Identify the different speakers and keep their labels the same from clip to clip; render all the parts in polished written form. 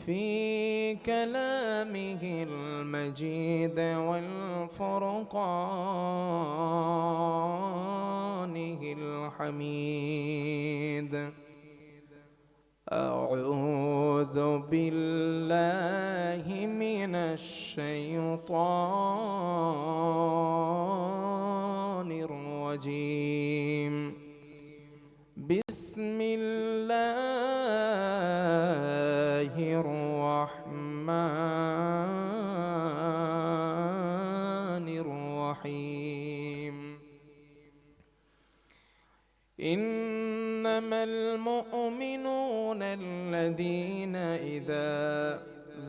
Speaker 1: في كلامه المجيد والفرقانه الحميد. أعوذ بالله من الشيطان الرجيم. بسم الله الرحمن الرحيم. إنما المؤمنون الذين إذا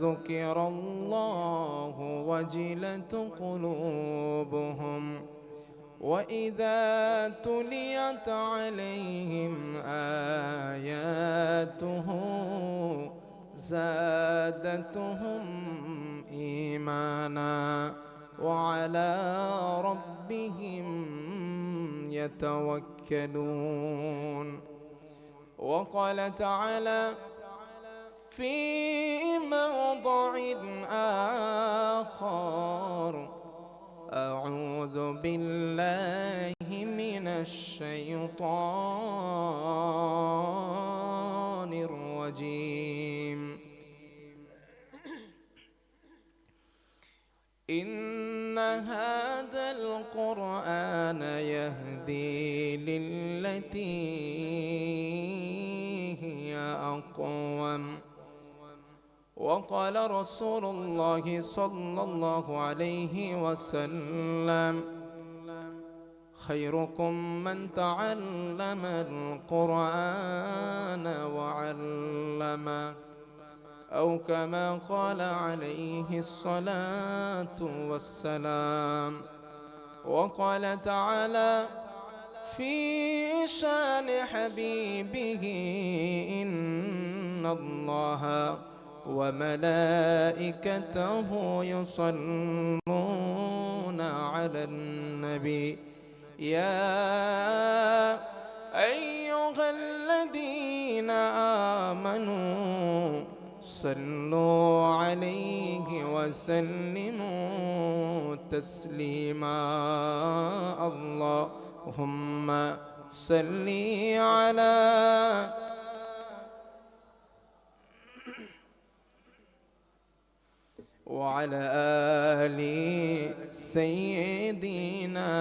Speaker 1: ذكر الله وجلت قلوبهم وإذا تليت عليهم آياته زادتهم إيمانا وعلى ربهم يتوكلون. وقال تعالى في موضع آخر: أعوذ بالله من الشيطان الرجيم. إن هذا القرآن يهدي للتي هي أقوم. وقال رسول الله صلى الله عليه وسلم: خيركم من تعلم القرآن وعلمه، أو كما قال عليه الصلاة والسلام. وقال تعالى في شان حبيبه: إن الله وملائكته يصلون على النبي يا أيها الذين آمنوا صلوا عليه وسلموا تسليما. اللهم صل على وعلى آل سيدنا।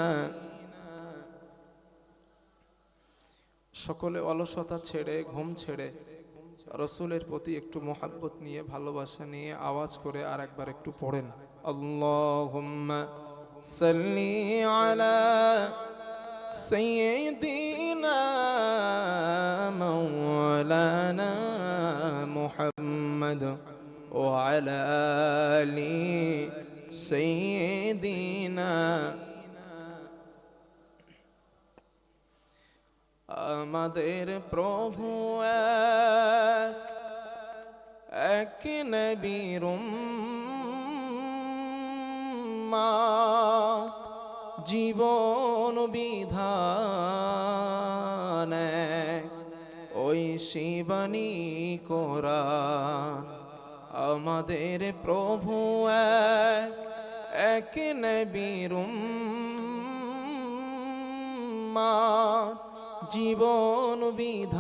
Speaker 1: সকলে অলসতা ছেড়ে ঘুম ছেড়ে রসুলের প্রতি একটু মোহাব্বত নিয়ে ভালোবাসা নিয়ে আওয়াজ করে আর একবার একটু পড়েন: আল্লাহুম্মা সাল্লি আলা সাইয়্যিদিনা মাওলানা মুহাম্মদ ওয়া আলা আলি সাইয়্যিদিনা। আমাদের প্রভু এক নবীর উম্মত, জীবন বিধান ওই শিবানী কোরআন। আমাদের প্রভু এক নবীর উম্মত, জীবন বিধান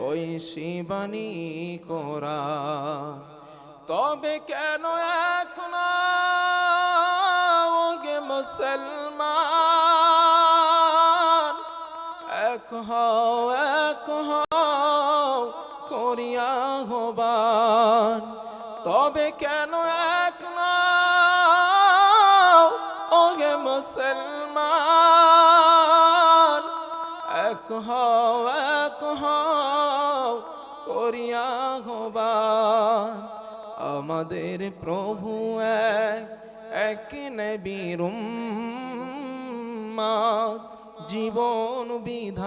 Speaker 1: ওই শিবানী কোরআন। তবে কেন এখন ওগে মুসলমান, এক হও করিয়া আহ্বান। তবে কেন এখন ওগে মুসলমান, এক হও করিয়া আহ্বান। আমাদের প্রভু এক নবীর উম্মত, জীবন বিধান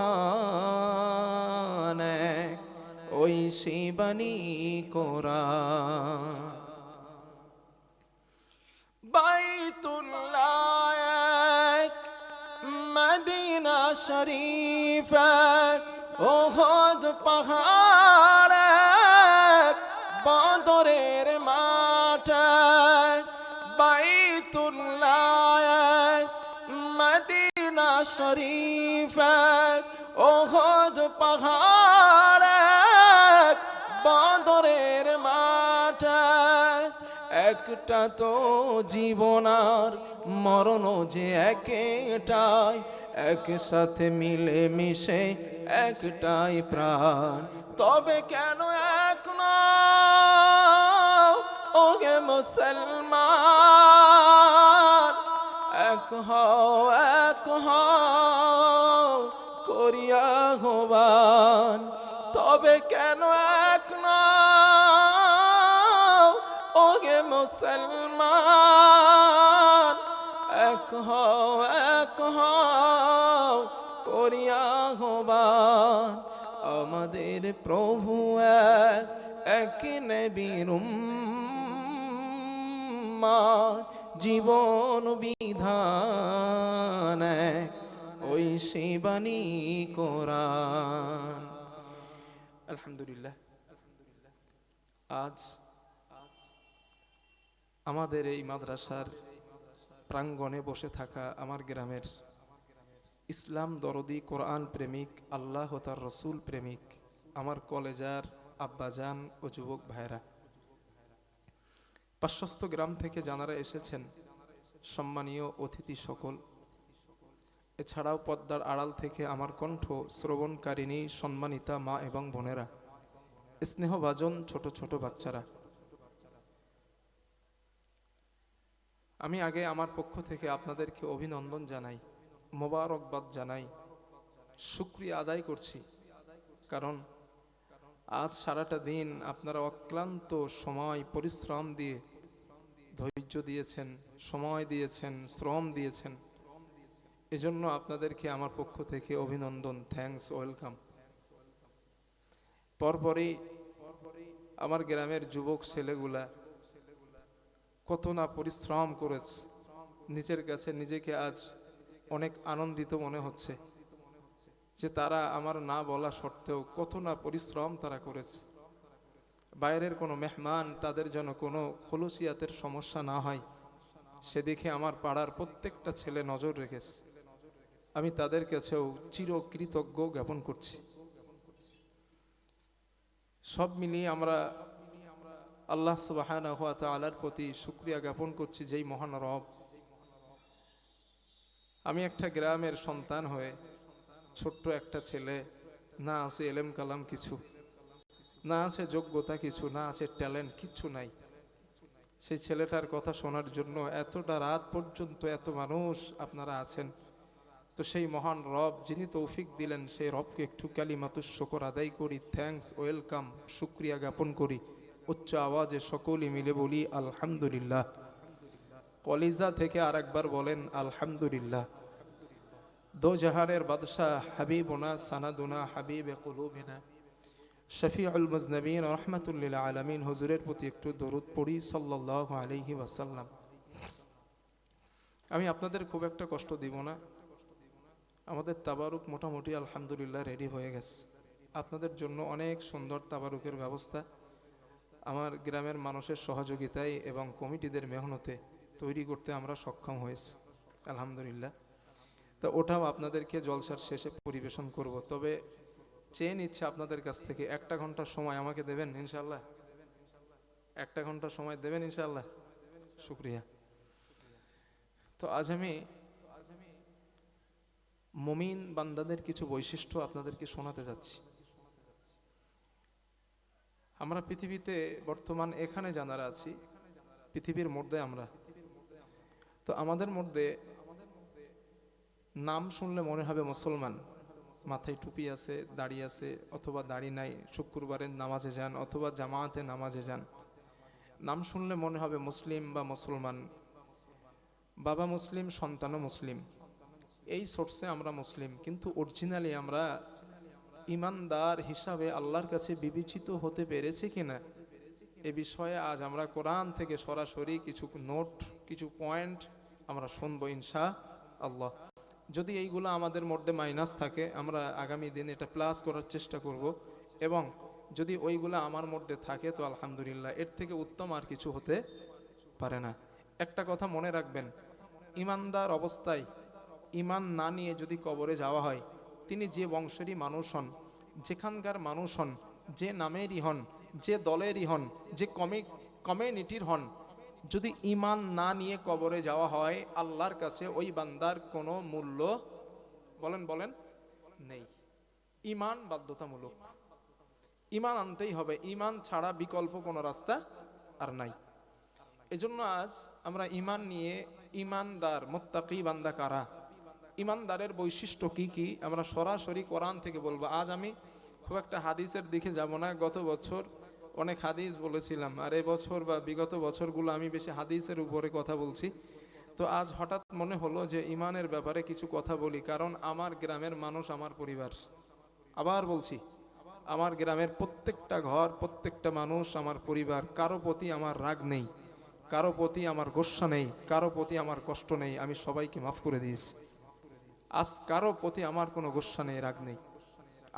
Speaker 1: ওই শিবানী কোরআন। বাইতুল্লাহ মদিনা শরীফ, ওহদ পাহাড় শরীফ এক, ওহদ পাহাড় এক, বদরের মাঠ এক। একটা তো জীবন আর মরণ যে একটাই, একসাথে মিলে মিশে একটাই প্রাণ। তবে কেন এক নও ওগে মুসলমান, এক হও করিয়া আহ্বান। তবে কেন এক নও ওগে মুসলমান, এক হও করিয়া আহ্বান। আমাদের প্রভু এক, এক নবীর উম্মত, জীবন বিধান এক, ওই শিবানী কোরআন। আলহামদুলিল্লাহ, আজ আমাদের এই মাদ্রাসার প্রাঙ্গণে বসে থাকা আমার গ্রামের ইসলাম দরদি, কোরআন প্রেমিক, আল্লাহ ও তার রসুল প্রেমিক আমার কলেজার আব্বাজান ও যুবক ভাইরা, পার্শ্বস্থ গ্রাম থেকে যারা এসেছেন, সম্মানীয় অতিথি সকল, এছাড়াও পর্দার আড়াল থেকে আমার কণ্ঠ শ্রবণকারিণী সম্মানিতা মা এবং বোনেরা, স্নেহভাজন ছোট ছোট বাচ্চারা, আমি আগে আমার পক্ষ থেকে আপনাদেরকে অভিনন্দন জানাই, মোবারকবাদ জানাই, শুকরিয়া আদায় করছি। কারণ আজ সারাটা দিন আপনারা অক্লান্ত সময় পরিশ্রম দিয়ে, ধৈর্য দিয়েছেন, সময় দিয়েছেন, শ্রম দিয়েছেন। এজন্য আপনাদেরকে আমার পক্ষ থেকে অভিনন্দন, থ্যাঙ্কস, ওয়েলকাম। পরপরই আমার গ্রামের যুবক ছেলেগুলা কত না পরিশ্রম করেছে, নিজের কাছে নিজেকে আজ অনেক আনন্দিত মনে হচ্ছে যে তারা আমার না বলা সত্ত্বেও কত না পরিশ্রম তারা করেছে। বাইরের কোনো মেহমান তাদের জন্য কোনো খলুসিয়াতের সমস্যা না হয় সেদিকে আমার পাড়ার প্রত্যেকটা ছেলে নজর রেখেছে। আমি তাদের কাছেও চিরকৃতজ্ঞ জ্ঞাপন করছি। সব মিলিয়ে আমরা আল্লাহ সুবহানাহু ওয়া তাআলার প্রতি শুকরিয়া জ্ঞাপন করছি, যেই মহান রব আমি একটা গ্রামের সন্তান হয়ে, ছোট্ট একটা ছেলে, না আছে এলেম কালাম কিছু, না আছে যোগ্যতা কিছু, না আছে ট্যালেন্ট কিচ্ছু নাই, সেই ছেলেটার কথা শোনার জন্য এতটা রাত পর্যন্ত এত মানুষ আপনারা আছেন। তো সেই মহান রব যিনি তৌফিক দিলেন, সেই রবকে একটু কালিমাতুশ শুকর আদায় করি, থ্যাঙ্কস, ওয়েলকাম, শুকরিয়া জ্ঞাপন করি। উচ্চ আওয়াজে সকলে মিলে বলি আলহামদুলিল্লাহ। কলিজা থেকে আর একবার বলেন আলহামদুলিল্লাহ। দো জাহানের বাদশাহ হাবিবুনা সানাদুনা হাবিবে কুলুবিনা শফিউল মুজনবিন রহমাতুল লিল আলামিন হুজুরের প্রতি একটু দরুদ পড়ি সাল্লাল্লাহু আলাইহি ওয়াসাল্লাম। আমি আপনাদের খুব একটা কষ্ট দিব না, আমাদের তাবারুক মোটামুটি আলহামদুলিল্লাহ রেডি হয়ে গেছে। আপনাদের জন্য অনেক সুন্দর তাবারুকের ব্যবস্থা আমার গ্রামের মানুষের সহযোগিতায় এবং কমিটিদের মেহনতে তৈরি করতে আমরা সক্ষম হয়েছি আলহামদুলিল্লাহ। তো ওটাও আপনাদেরকে জলসার শেষে পরিবেশন করব। তবে চেয়ে নিচ্ছে আপনাদের কাছ থেকে 1 ঘন্টা সময় আমাকে দেবেন ইনশাআল্লাহ, 1 ঘন্টা সময় দেবেন ইনশাআল্লাহ। শুকরিয়া। তো আজ আমি মুমিন বান্দাদের কিছু বৈশিষ্ট্য আপনাদেরকে শোনাতে যাচ্ছি। আমরা পৃথিবীতে বর্তমান এখানে যারা আছি, পৃথিবীর মধ্যে আমরা, তো আমাদের মধ্যে নাম শুনলে মনে হবে মুসলমান, মাথায় টুপি আছে, দাড়ি আছে, অথবা দাড়ি নাই, শুক্রবারের নামাজে যান অথবা জামাতে নামাজে যান। নাম শুনলে মনে হবে মুসলিম বা মুসলমান, বাবা মুসলিম, সন্তানও মুসলিম, এই সোর্সে আমরা মুসলিম। কিন্তু অরিজিনালি আমরা ইমানদার হিসাবে আল্লাহর কাছে বিবেচিত হতে পেরেছি কিনা, এ বিষয়ে আজ আমরা কোরআন থেকে সরাসরি কিছু নোট, কিছু পয়েন্ট আমরা শুনবো ইনশাআল্লাহ। যদি এইগুলো আমাদের মধ্যে মাইনাস থাকে, আমরা আগামী দিন এটা প্লাস করার চেষ্টা করব, এবং যদি ওইগুলো আমার মধ্যে থাকে তো আলহামদুলিল্লাহ, এর থেকে উত্তম আর কিছু হতে পারে না। একটা কথা মনে রাখবেন, ইমানদার অবস্থায় ইমান না নিয়ে যদি কবরে যাওয়া হয়, তিনি যে বংশেরই মানুষ হন, যেখানকার মানুষ হন, যে নামেরই হন, যে দলেরই হন, যে কমিউনিটির হন, যদি ইমান না নিয়ে কবরে যাওয়া হয়, আল্লাহর কাছে ওই বান্দার কোনো মূল্য বলেন বলেন নেই। ইমান বাধ্যতামূলক, ইমান আনতেই হবে, ইমান ছাড়া বিকল্প কোনো রাস্তা আর নাই। এজন্য আজ আমরা ইমান নিয়ে, ইমানদার মুত্তাকি বান্দা কারা, ইমানদারের বৈশিষ্ট্য কি কি, আমরা সরাসরি কোরআন থেকে বলবো। আজ আমি খুব একটা হাদিসের দিকে যাব না। গত বছর অনেক হাদিস বলেছিলাম, আর এবছর বা বিগত বছরগুলো আমি বেশি হাদিসের উপরে কথা বলছি। তো আজ হঠাৎ মনে হলো যে ইমানের ব্যাপারে কিছু কথা বলি, কারণ আমার গ্রামের মানুষ আমার পরিবার। আবার বলছি, আমার গ্রামের প্রত্যেকটা ঘর, প্রত্যেকটা মানুষ আমার পরিবার। কারো প্রতি আমার রাগ নেই, কারো প্রতি আমার গোস্বা নেই, কারো প্রতি আমার কষ্ট নেই, আমি সবাইকে মাফ করে দিয়েছি। আজ কারো প্রতি আমার কোনো গোস্বা নেই, রাগ নেই।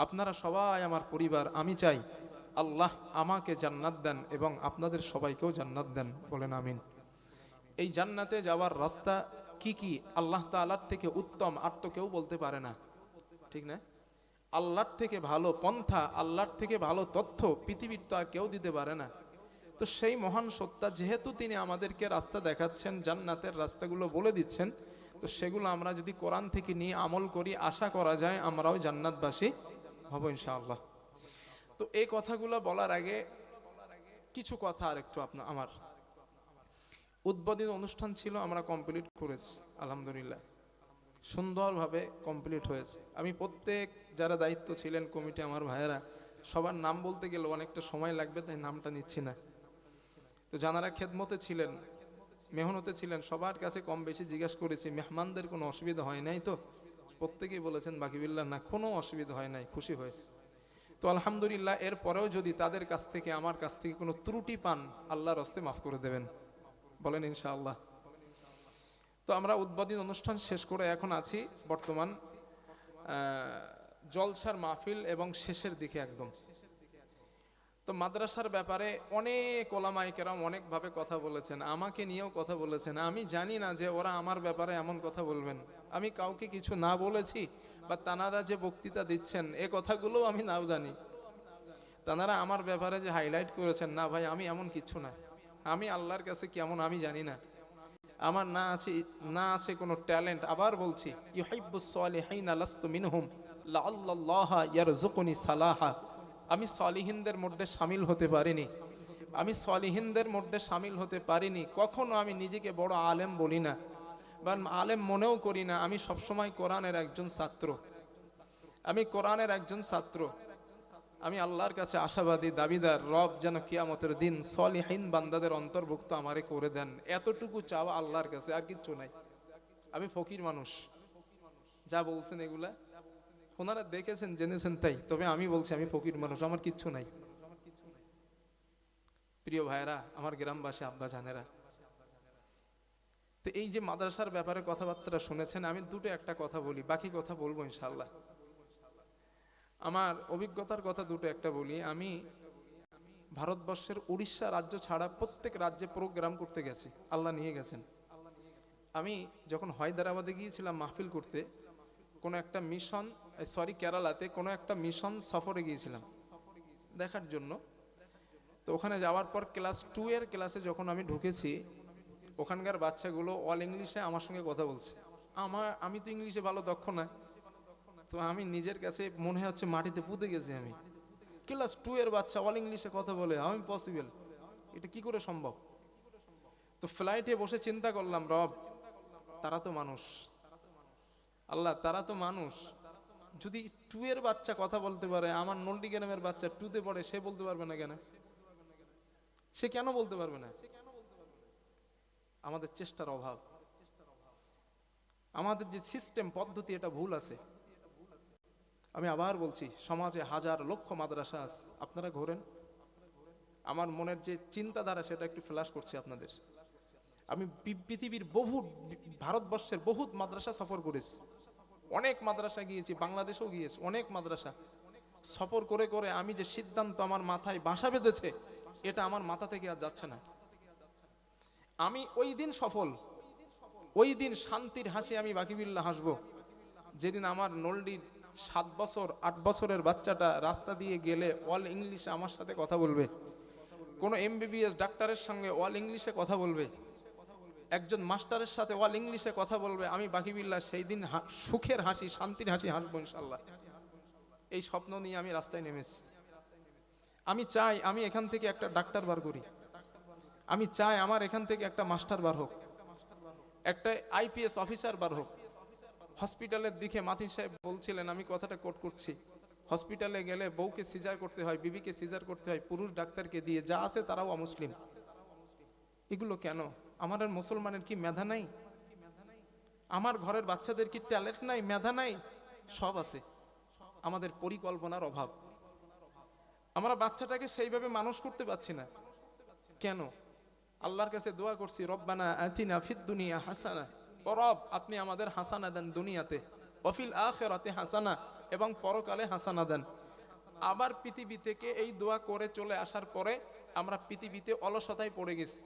Speaker 1: আপনারা সবাই আমার পরিবার। আমি চাই আল্লাহ আমাকে জান্নাত দেন এবং আপনাদের সবাইকেও জান্নাত দেন, বলেন আমিন। এই জান্নাতে যাওয়ার রাস্তা কি কি, আল্লাহ তাআলার থেকে উত্তম আর তো কেউ বলতে পারে না, ঠিক না? আল্লাহর থেকে ভালো পন্থা, আল্লাহর থেকে ভালো তথ্য পৃথিবীর তো আর কেউ দিতে পারে না। তো সেই মহান সত্তা যেহেতু তিনি আমাদেরকে রাস্তা দেখাচ্ছেন, জান্নাতের রাস্তাগুলো বলে দিচ্ছেন, তো সেগুলো আমরা যদি কোরআন থেকে নিয়ে আমল করি, আশা করা যায় আমরাও জান্নাতবাসী হব ইনশাআল্লাহ। তো এই কথাগুলো বলার আগে কিছু কথা আর একটু আমার উদ্বোধনী অনুষ্ঠান ছিল, আমরা কমপ্লিট করেছি আলহামদুলিল্লাহ, সুন্দরভাবে কমপ্লিট হয়েছে। আমি প্রত্যেক যারা দায়িত্ব ছিলেন কমিটি, আমার ভাইয়েরা, সবার নাম বলতে গেলে অনেকটা সময় লাগবে, তাই নামটা নিচ্ছি না। তো যারা খেদমতে ছিলেন, মেহনতে ছিলেন, সবার কাছে কম বেশি জিজ্ঞাসা করেছি মেহমানদের কোনো অসুবিধা হয় নাই তো? প্রত্যেকেই বলেছেন বাকিবিল্লাহ না, কোনো অসুবিধা হয় নাই, খুশি হয়েছে। তো আলহামদুলিল্লাহ, এরপরেও যদি তাদের কাছ থেকে আমার কাছ থেকে কোনো ত্রুটি পান, আল্লাহর হস্তে মাফ করে দেবেন, বলেন ইনশাআল্লাহ। তো আমরা উদ্বোধনী অনুষ্ঠান শেষ করে এখন আছি বর্তমান জলসার মাহফিল এবং শেষের দিকে একদম। তো মাদ্রাসার ব্যাপারে অনেক ওলামায়ে কেরাম অনেকভাবে কথা বলেছেন, আমাকে নিয়েও কথা বলেছেন। আমি জানি না যে ওরা আমার ব্যাপারে এমন কথা বলবেন। আমি কাউকে কিছু না বলেছি, বা তানারা যে বক্তৃতা দিচ্ছেন এ কথাগুলো আমি নাও জানি। তানারা আমার ব্যাপারে যে হাইলাইট করেছেন, না ভাই আমি এমন কিছু না, আমি আল্লাহর কাছে কেমন আমি জানি না, আমার না আছে কোনো ট্যালেন্ট। আবার বলছি, ইউহিব্বুস সালিহিনা লাস্তু মিনহুম লাআল্লাল্লাহা ইয়ারযুকুনি সালাহা। আমি সলিহিনদের মধ্যে শামিল হতে পারিনি, আমি সলিহিনদের মধ্যে শামিল হতে পারিনি। কখনো আমি নিজেকে বড় আলেম বলি না, বা আলেম মনেও করি না। আমি সবসময় কোরআনের একজন ছাত্র, আমি কোরআনের একজন ছাত্র। আমি আল্লাহর কাছে আশাবাদী, দাবিদার, রব যেন কিয়ামতের দিন সলিহিন বান্দাদের অন্তর্ভুক্ত আমারে করে দেন, এতটুকু চাওয়া আল্লাহর কাছে, আর কিচ্ছু নাই। আমি ফকির মানুষ, যা বলছেন এগুলা ওনারা দেখেছেন জেনেছেন তাই, তবে আমি বলছি আমি ফকির মানুষ, আমার কিচ্ছু নাই। প্রিয় ভাইরা, আমার গ্রামবাসী আব্বা জানেরা, তো এই যে মাদ্রাসার ব্যাপারে কথাবার্তা শুনেছেন, আমি দুটো একটা কথা বলি, বাকি কথা বলবো ইনশাআল্লাহ। আমার অভিজ্ঞতার কথা দুটো একটা বলি। আমি ভারতবর্ষের উড়িষ্যা রাজ্য ছাড়া প্রত্যেক রাজ্যে প্রোগ্রাম করতে গেছি, আল্লাহ নিয়ে গেছেন। আমি যখন হায়দ্রাবাদে গিয়েছিলাম মাহফিল করতে, কোনো একটা মিশন, কেরালাতে কোনো একটা মিশন সফরে গিয়েছিলাম দেখার জন্য। তো ওখানে যাওয়ার পর ক্লাস 2 এর ক্লাসে যখন আমি ঢুকেছি, ওখানকার বাচ্চাগুলো অল ইংলিশে আমার সঙ্গে কথা বলছে। আমি তো ইংলিশে ভালো দক্ষ না, তো আমি নিজের কাছে মনে হচ্ছে মাটিতে পুঁতে গেছি। আমি ক্লাস 2 এর বাচ্চা অল ইংলিশে কথা বলে, আমি পসিবল, এটা কি করে সম্ভব? তো ফ্লাইটে বসে চিন্তা করলাম, রব তারা তো মানুষ, আল্লাহ তারা তো মানুষ, যদি 2 এর বাচ্চা কথা বলতে পারে, আমার নল্ডিগ্রামের বাচ্চা 2তে পড়ে, সে বলতে পারবে না কেন? সে কেন বলতে পারবে না? আমাদের চেষ্টার অভাব, আমাদের যে সিস্টেম পদ্ধতি, এটা ভুল আছে। আমি আবার বলছি, সমাজে হাজার লক্ষ মাদ্রাসা আছে, আপনারা ঘোরেন, আমার মনের যে চিন্তাধারা সেটা একটু ফ্ল্যাশ করছি আপনাদের। আমি পৃথিবীর ভারতবর্ষের বহুত মাদ্রাসা সফর করেছি, অনেক মাদ্রাসা গিয়েছি, বাংলাদেশেও গিয়েছি, অনেক মাদ্রাসা সফর করে করে আমি যে সিদ্ধান্ত আমার মাথায় বাসা বেঁধেছে, এটা আমার মাথা থেকে আর যাচ্ছে না। আমি ওই দিন সফল, ওই দিন শান্তির হাসি আমি বাকিবিল্লাহ হাসবো যেদিন আমার নলডির 7 বছর 8 বছরের বাচ্চাটা রাস্তা দিয়ে গেলে অল ইংলিশে আমার সাথে কথা বলবে, কোনো এমবিবিএস ডাক্তারের সঙ্গে অল ইংলিশে কথা বলবে, একজন মাস্টারের সাথে অল ইংলিশে কথা বলবে। আমি বাকিবিল্লাহ সেই দিন সুখের হাসি, শান্তির হাসি হাসবো ইনশাল্লাহ। এই স্বপ্ন নিয়ে আমি রাস্তায় নেমেছি। আমি চাই আমি এখান থেকে একটা ডাক্তার বার করি, আমি চাই আমার এখান থেকে একটা মাস্টার বার হোক, একটা আইপিএস অফিসার বার হোক। হসপিটালের দিকে মাথিন সাহেব বলছিলেন, আমি কথাটা কোট করছি, হসপিটালে গেলে বউকে সিজার করতে হয়, বিবিকে সিজার করতে হয় পুরুষ ডাক্তারকে দিয়ে, যা আছে তারাও অমুসলিম। এগুলো কেন? আমাদের মুসলমানের কি মেধা নাই? আমার ঘরের বাচ্চাদের কি ট্যালেন্ট নাই, মেধা নাই? সব আছে, আমাদের পরিকল্পনার অভাব। আমরা বাচ্চাটাকে সেইভাবে মানুষ করতে পারছি না কেন? আল্লাহর কাছে দোয়া করছি, রব্বানা আতিনা ফিদ দুনিয়া হাসানা, ও রব আপনি আমাদের হাসানা দেন দুনিয়াতে, ওয়াফিল আখিরাতে হাসানা, এবং পরকালে হাসানা দেন। আবার পৃথিবী থেকে এই দোয়া করে চলে আসার পরে আমরা পৃথিবীতে অলসতায় পড়ে গেছি।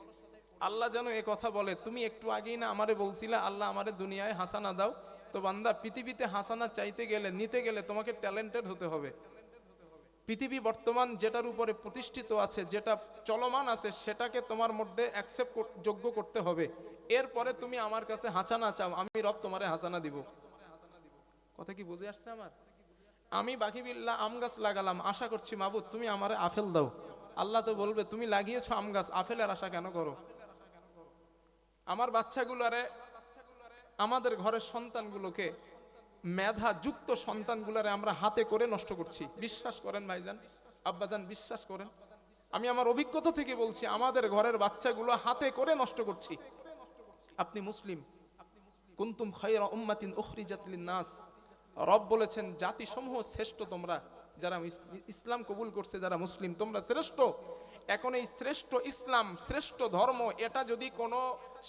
Speaker 1: আল্লাহ যেন এ কথা বলে, তুমি একটু আগেই না আমারে বলছিলে আল্লাহ আমারে দুনিয়ায় হাসানা দাও, তো বান্দা পৃথিবীতে হাসানা চাইতে গেলে, নিতে গেলে তোমাকে ট্যালেন্টেড হতে হবে। পৃথিবী বর্তমান যেটার উপরে প্রতিষ্ঠিত আছে, যেটা চলমান আছে, সেটাকে তোমার মধ্যে অ্যাকসেপ্ট যোগ্য করতে হবে। এরপরে তুমি আমার কাছে হাসানা চাও, আমি রব তোমারে হাসানা দিব। কথা কি বুঝে আসছে আমার? আমি বাকিবিল্লাহ আম গাছ লাগালাম, আশা করছি মাবুদ তুমি আমারে আপেল দাও। আল্লাহ তো বলবে তুমি লাগিয়েছো আম গাছ, আপেলের আশা কেন করো? আমার বাচ্চাগুলারে, আমাদের ঘরের সন্তানগুলোকে, মেধা যুক্ত সন্তানগুলারে আমরা হাতে করে নষ্ট করছি। বিশ্বাস করেন ভাইজান, আব্বাজান বিশ্বাস করেন, আমি আমার অভিজ্ঞতা থেকে বলছি, আমাদের ঘরের বাচ্চাগুলো হাতে করে নষ্ট করছি। আপনি মুসলিম, কুনতুম খায়রা উম্মাতিন উখরিজাত লিন-নাস, রব বলেছেন জাতিসমূহ শ্রেষ্ঠ তোমরা, যারা ইসলাম কবুল করছে, যারা মুসলিম তোমরা শ্রেষ্ঠ। এখন এই শ্রেষ্ঠ ইসলাম, শ্রেষ্ঠ ধর্ম, এটা যদি কোনো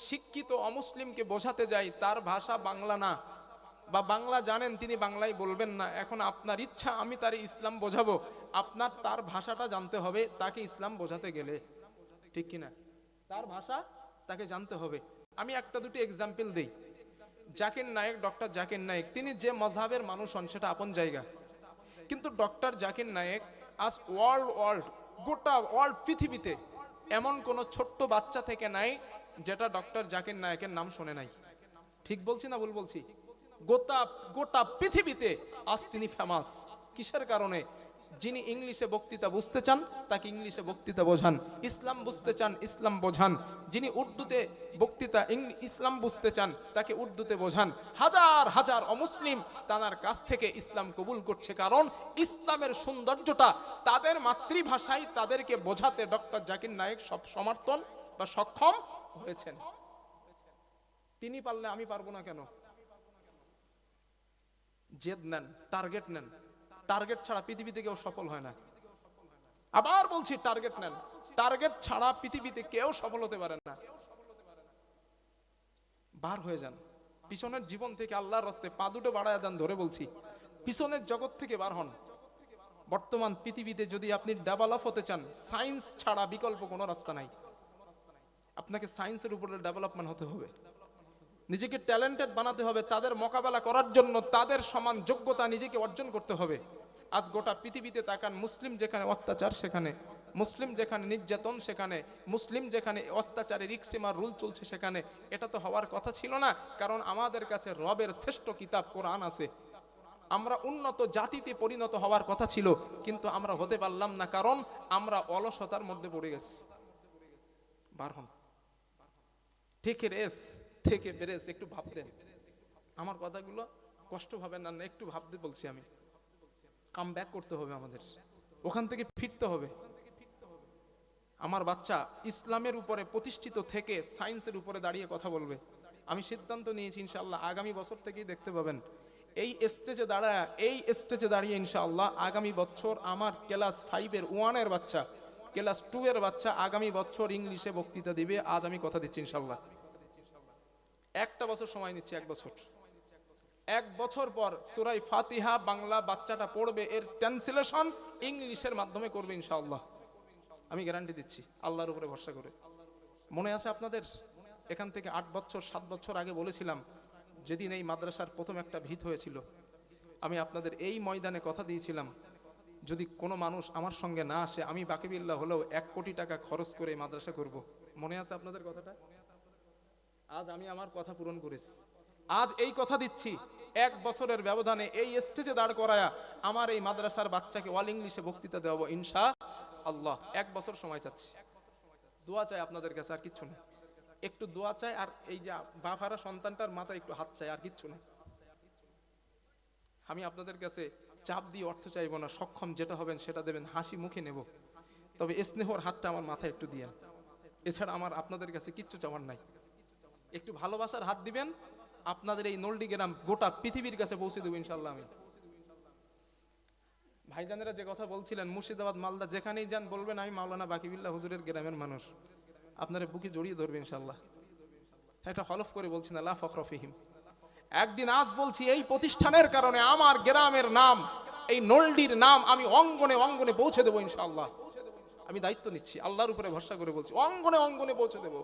Speaker 1: শিক্ষিত অমুসলিমকে বোঝাতে যায়, তার ভাষা বাংলা না, বা বাংলা জানেন তিনি বাংলায় বলবেন না, এখন আপনার ইচ্ছা আমি তার ইসলাম বোঝাবো, আপনার তার ভাষাটা জানতে হবে তাকে ইসলাম বোঝাতে গেলে, ঠিক কিনা? তার ভাষা তাকে জানতে হবে। আমি একটা দুটি এক্সাম্পল দেই। জাকির নায়েক, ডক্টর জাকির নায়েক, তিনি যে মযহাবের মানুষ হন সেটা আপন জায়গা, কিন্তু ডক্টর জাকির নায়েক আজ গোটা ওয়ার্ল্ড পৃথিবীতে এমন কোন ছোট্ট বাচ্চা থেকে নাই যেটা ডক্টর জাকির নায়েকের নাম শুনে নাই। ঠিক বলছি না ভুল বলছি? গোটা পৃথিবীতে আজ তিনি ফেমাস। কিসের কারণে? যিনি ইংলিশে বক্তৃতা বুঝতে চান তাকে ইংলিশে বক্তৃতা বোঝান, ইসলাম বুঝতে চান ইসলাম বোঝান, যিনি উর্দুতে বক্তৃতা ইসলাম বুঝতে চান তাকে উর্দুতে বোঝান। হাজার হাজার অমুসলিম তার কাছ থেকে ইসলাম কবুল করছে, কারণ ইসলামের সৌন্দর্যটা তাদের মাতৃভাষায় তাদেরকে বোঝাতে ডক্টর জাকির নায়েক সব সমর্থন বা সক্ষম হয়েছেন। তিনি পারলে আমি পারবো না কেন? জেদ নেন, টার্গেট নেন, টার্গেট ছাড়া পৃথিবীতে কেউ সফল হয় না। আবার বলছি টার্গেট নেন, টার্গেট ছাড়া পৃথিবীতে কেউ সফল হতে পারে না। বার হয়ে যান পিছনের জীবন থেকে, আল্লাহর রাস্তে পা দুটো বাড়ায় দেন, ধরে বলছি পিছনের জগৎ থেকে বার হন। বর্তমান পৃথিবীতে যদি আপনি ডেভেলপ হতে চান, সায়েন্স ছাড়া বিকল্প কোনো রাস্তা নাই। আপনাকে সায়েন্সের উপরে ডেভেলপমেন্ট হতে হবে, নিজেকে ট্যালেন্টেড বানাতে হবে, তাদের মোকাবেলা করার জন্য তাদের সমান যোগ্যতা নিজেকে অর্জন করতে হবে। আজ গোটা পৃথিবীতে তাকান, মুসলিম যেখানে অত্যাচার সেখানে, মুসলিম যেখানে নির্যাতন সেখানে, মুসলিম যেখানে অত্যাচারের ইক্সট্রিমার রুল চলছে সেখানে। এটা তো হওয়ার কথা ছিল না, কারণ আমাদের কাছে রবের শ্রেষ্ঠ কিতাব কোরআন আছে। আমরা উন্নত জাতিতে পরিণত হওয়ার কথা ছিল, কিন্তু আমরা হতে পারলাম না, কারণ আমরা অলসতার মধ্যে পড়ে গেছি। বার হন, থেকে রেস থেকে বেরেস, একটু ভাবতেন আমার কথাগুলো, কষ্ট ভাবেন না, একটু ভাবতে বলছি আমি। কাম ব্যাক করতে হবে আমাদের, ওখান থেকে ফিরতে হবে। আমার বাচ্চা ইসলামের উপরে প্রতিষ্ঠিত থেকে সায়েন্সের উপরে দাঁড়িয়ে কথা বলবে। আমি সিদ্ধান্ত নিয়েছি ইনশাআল্লাহ আগামী বছর থেকেই দেখতে পাবেন এই স্টেজে দাঁড়িয়ে ইনশাআল্লাহ আগামী বছর আমার ক্লাস 5-এর 1-এর বাচ্চা, ক্লাস 2-এর বাচ্চা আগামী বছর ইংলিশে বক্তৃতা দিবে। আজ আমি কথা দিচ্ছি ইনশাআল্লাহ। একটা বছর সময় নিচ্ছে, এক বছর পর সূরা ফাতিহা বাংলা বাচ্চাটা পড়বে, এর ট্রান্সলেশন ইংলিশের মাধ্যমে করবে ইনশাআল্লাহ। আমি গ্যারান্টি দিচ্ছি আল্লাহর উপরে ভরসা করে। মনে আছে আপনাদের এখান থেকে 8 বছর 7 বছর আগে বলেছিলাম, যেদিন এই মাদ্রাসার প্রথম একটা ভিত হয়েছিল, আমি আপনাদের এই ময়দানে কথা দিয়েছিলাম, যদি কোনো মানুষ আমার সঙ্গে না আসে, আমি বাকিবিল্লাহ হলেও 1 কোটি টাকা খরচ করে এই মাদ্রাসা করব। মনে আছে আপনাদের কথাটা? আজ আমি আমার কথা পূরণ করেছি। আজ এই কথা দিচ্ছি, 1 বছরের ব্যবধানে এই স্টেজে দাঁড় করায়া আমার এই মাদ্রাসার বাচ্চাকে অল ইংলিশে বক্তৃতা দেওয়াবো ইনশাআল্লাহ। 1 বছর সময় চাচ্ছি, দোয়া চাই আপনাদের কাছে, আর কিচ্ছু না। একটু দোয়া চাই, আর এই যে বাপ-হারা সন্তানটার মাথায় একটু হাত চাই, আর কিচ্ছু না। আমি আপনাদের কাছে চাপ দিয়ে অর্থ চাইবো না, সক্ষম যেটা হবেন সেটা দেবেন, হাসি মুখে নেব, তবে স্নেহর হাতটা আমার মাথায় একটু দিয়েন। এছাড়া আমার আপনাদের কাছে কিচ্ছু চাওয়ার নাই। একটু ভালোবাসার হাত দিবেন, আপনাদের এই নলডি গ্রাম গোটা পৃথিবীর কাছে পৌঁছে দেবো ইনশাল্লাহ। আমি ভাইজানেরা যে কথা বলছিলেন, মুর্শিদাবাদ, মালদা যেখানেই যান বলবেন আমি মাওলানা বাকিবিল্লাহ হুজুরের গ্রামের মানুষ, আপনারা বুকে জড়িয়ে ধরবে ইনশাল্লাহ। এটা হলফ করে বলছি না, লা ফখর ফিহিম। একদিন আজ বলছি, এই প্রতিষ্ঠানের কারণে আমার গ্রামের নাম, এই নলডির নাম আমি অঙ্গনে অঙ্গনে পৌঁছে দেবো ইনশাআল্লাহ। আমি দায়িত্ব নিচ্ছি, আল্লাহর উপরে ভরসা করে বলছি, অঙ্গনে অঙ্গনে পৌঁছে দেবো।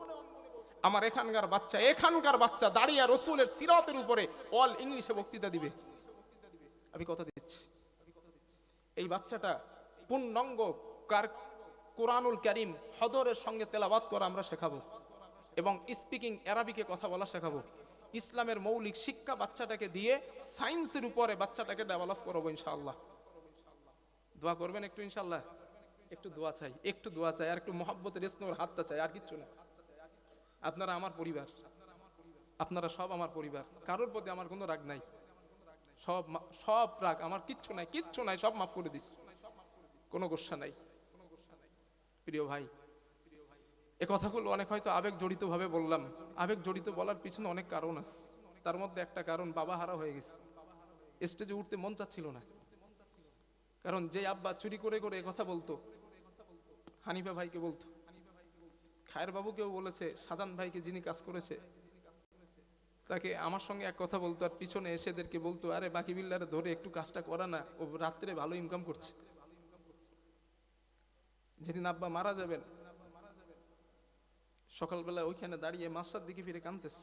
Speaker 1: আমার এখানকার বাচ্চা দাঁড়িয়ে রসুলের সিরাতের উপরে অল ইংলিশে বক্তৃতা দিবে, আমি কথা দিচ্ছি। এই বাচ্চাটা পূর্ণাঙ্গ কোরআনুল কারীম হদরের সঙ্গে তেলাওয়াত করা আমরা শেখাবো, এবং স্পিকিং আরবিকে কথা বলা শেখাবো। ইসলামের মৌলিক শিক্ষা বাচ্চাটাকে দিয়ে সায়েন্সের উপরে বাচ্চাটাকে ডেভেলপ করবো ইনশাআল্লাহ। দোয়া করবেন একটু ইনশাআল্লাহ। একটু দোয়া চাই, একটু দোয়া চাই, আর একটু মহব্বতের স্নেহের হাতটা চাই, আর কিচ্ছু না। আপনারা আমার পরিবার, আপনারা সব আমার পরিবার, কারোর প্রতি আমার কোনো রাগ নাই, সব রাগ আমার কিচ্ছু নাই, কিচ্ছু নাই, সব মাফ করে দিস, কোনো গোসা নাই। প্রিয় ভাই, এ কথাগুলো অনেক হয়তো আবেগ জড়িত ভাবে বললাম। আবেগ জড়িত বলার পিছনে অনেক কারণ আছে, তার মধ্যে একটা কারণ বাবা হারা হয়ে গেছে, স্টেজে উঠতে মন চাচ্ছিল না। কারণ যে আব্বা চুরি করে করে কথা বলতো, হানিফা ভাইকে বলতো, খায়ের বাবুকেও বলেছে, শাহজান ভাইকে যিনি কাজ করেছে তাকে আমার সঙ্গে এক কথা বলতো, আর পিছনে এসেদেরকে বলতো, আরে বাকি বিল্লারে ধরে একটু কাজটা করা না, ও রাত্রে ভালো ইনকাম করছে। যেদিন আব্বা মারা যাবেন, সকালবেলা ওইখানে দাঁড়িয়ে মাসার দিকে ফিরে কাঁদতেস।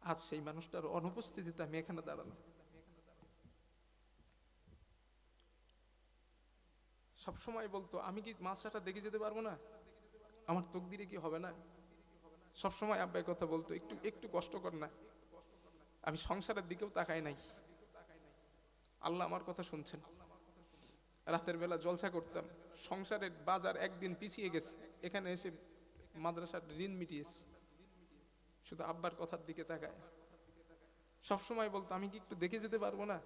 Speaker 1: আজ সেই মানুষটার অনুপস্থিতিতে আমি এখানে দাঁড়ানো। সবসময় বলতো, আমি কি মাসাটা দেখে যেতে পারবো না, আমার তকদিরে কি হবে না। সবসময় আব্বাই কথা বলতো, একটু একটু কষ্ট কর না। আমি সংসারের দিকেও তাকাই নাই, আল্লাহ আমার কথা শুনছেন। রাতের বেলা জলসা করতাম, সংসারের বাজার একদিন পিছিয়ে গেছে, এখানে এসে মাদ্রাসার ঋণ মিটিয়েছি, শুধু আব্বার কথার দিকে তাকায়। সবসময় বলতো, আমি কি একটু দেখে যেতে পারবো না,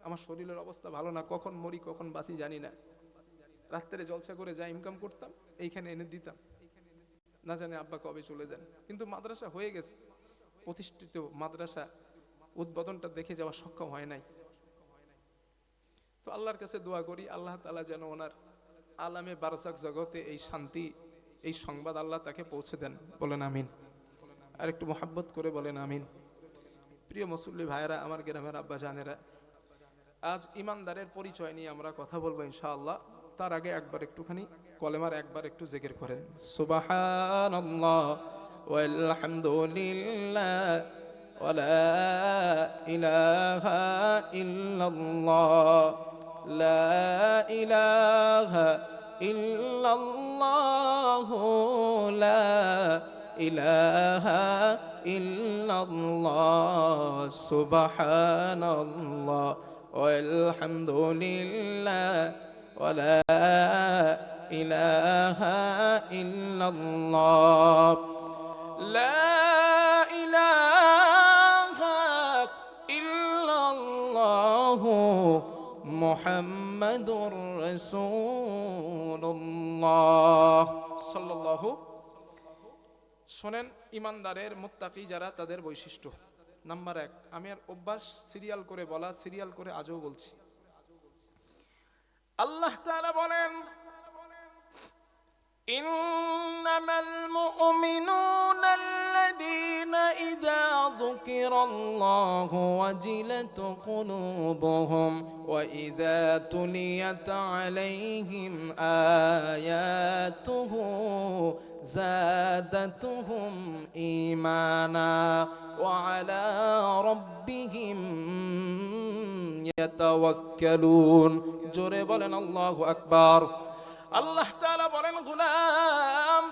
Speaker 1: আমার শরীরের অবস্থা ভালো না, কখন মরি কখন বাঁচি জানি না। রাত্রে জলসা করে যা ইনকাম করতাম এইখানে এনে দিতাম, না জানে আব্বা কবে চলে যান। কিন্তু মাদ্রাসা হয়ে গেছে, প্রতিষ্ঠিত মাদ্রাসা, উদ্বোধনটা দেখে যাওয়া সক্ষম হয় নাই। তো আল্লাহর কাছে দোয়া করি, আল্লাহ তাআলা যেন ওনার আলামে বারসাক জগতে এই শান্তি, এই সংবাদ আল্লাহ তাকে পৌঁছে দেন, বলেন আমিন। আর একটু মোহাব্বত করে বলেন আমিন। প্রিয় মুসল্লি ভাইয়েরা, আমার গ্রামের আব্বা জানেরা, আজ ইমানদারের পরিচয় নিয়ে আমরা কথা বলবো ইনশাআল্লাহ। তার আগে একবার একটুখানি কলেমার একবার একটু জিকির করেন, সুবহানাল্লাহ ওয়ালহামদুলিল্লাহ ওয়ালা ইলাহা ইল্লাল্লাহ লা ইলাহা ইল্লাল্লাহ লা ইলাহা ইল্লাল্লাহ সুবহানাল্লাহ ওয়ালহামদুলিল্লাহ ওয়ালা ইলাহা ইল্লাল্লাহ লা ইলাহা ইল্লাল্লাহ মুহাম্মাদুর রাসূলুল্লাহ সাল্লাল্লাহু। শোনেন, ইমানদারের মুত্তাকি যারা, তাদের বৈশিষ্ট্য নাম্বার 1, আমি আর অভ্যাস সিরিয়াল করে বলা, সিরিয়াল করে আজও বলছি। আল্লাহ তাআলা বলেন, ইন্নামাল মুমিনুনা আল্লাযীনা ইযা যুকিরাল্লাহু ওয়াজিলাত কুলুবুহুম ওয়া ইযা তুলিয়াত আলাইহিম আয়াতুহু زادتهم إيمانا وعلى ربهم يتوكلون জোরে বলেন আল্লাহু আকবার। আল্লাহ তাআলা বলেন, গোলাম,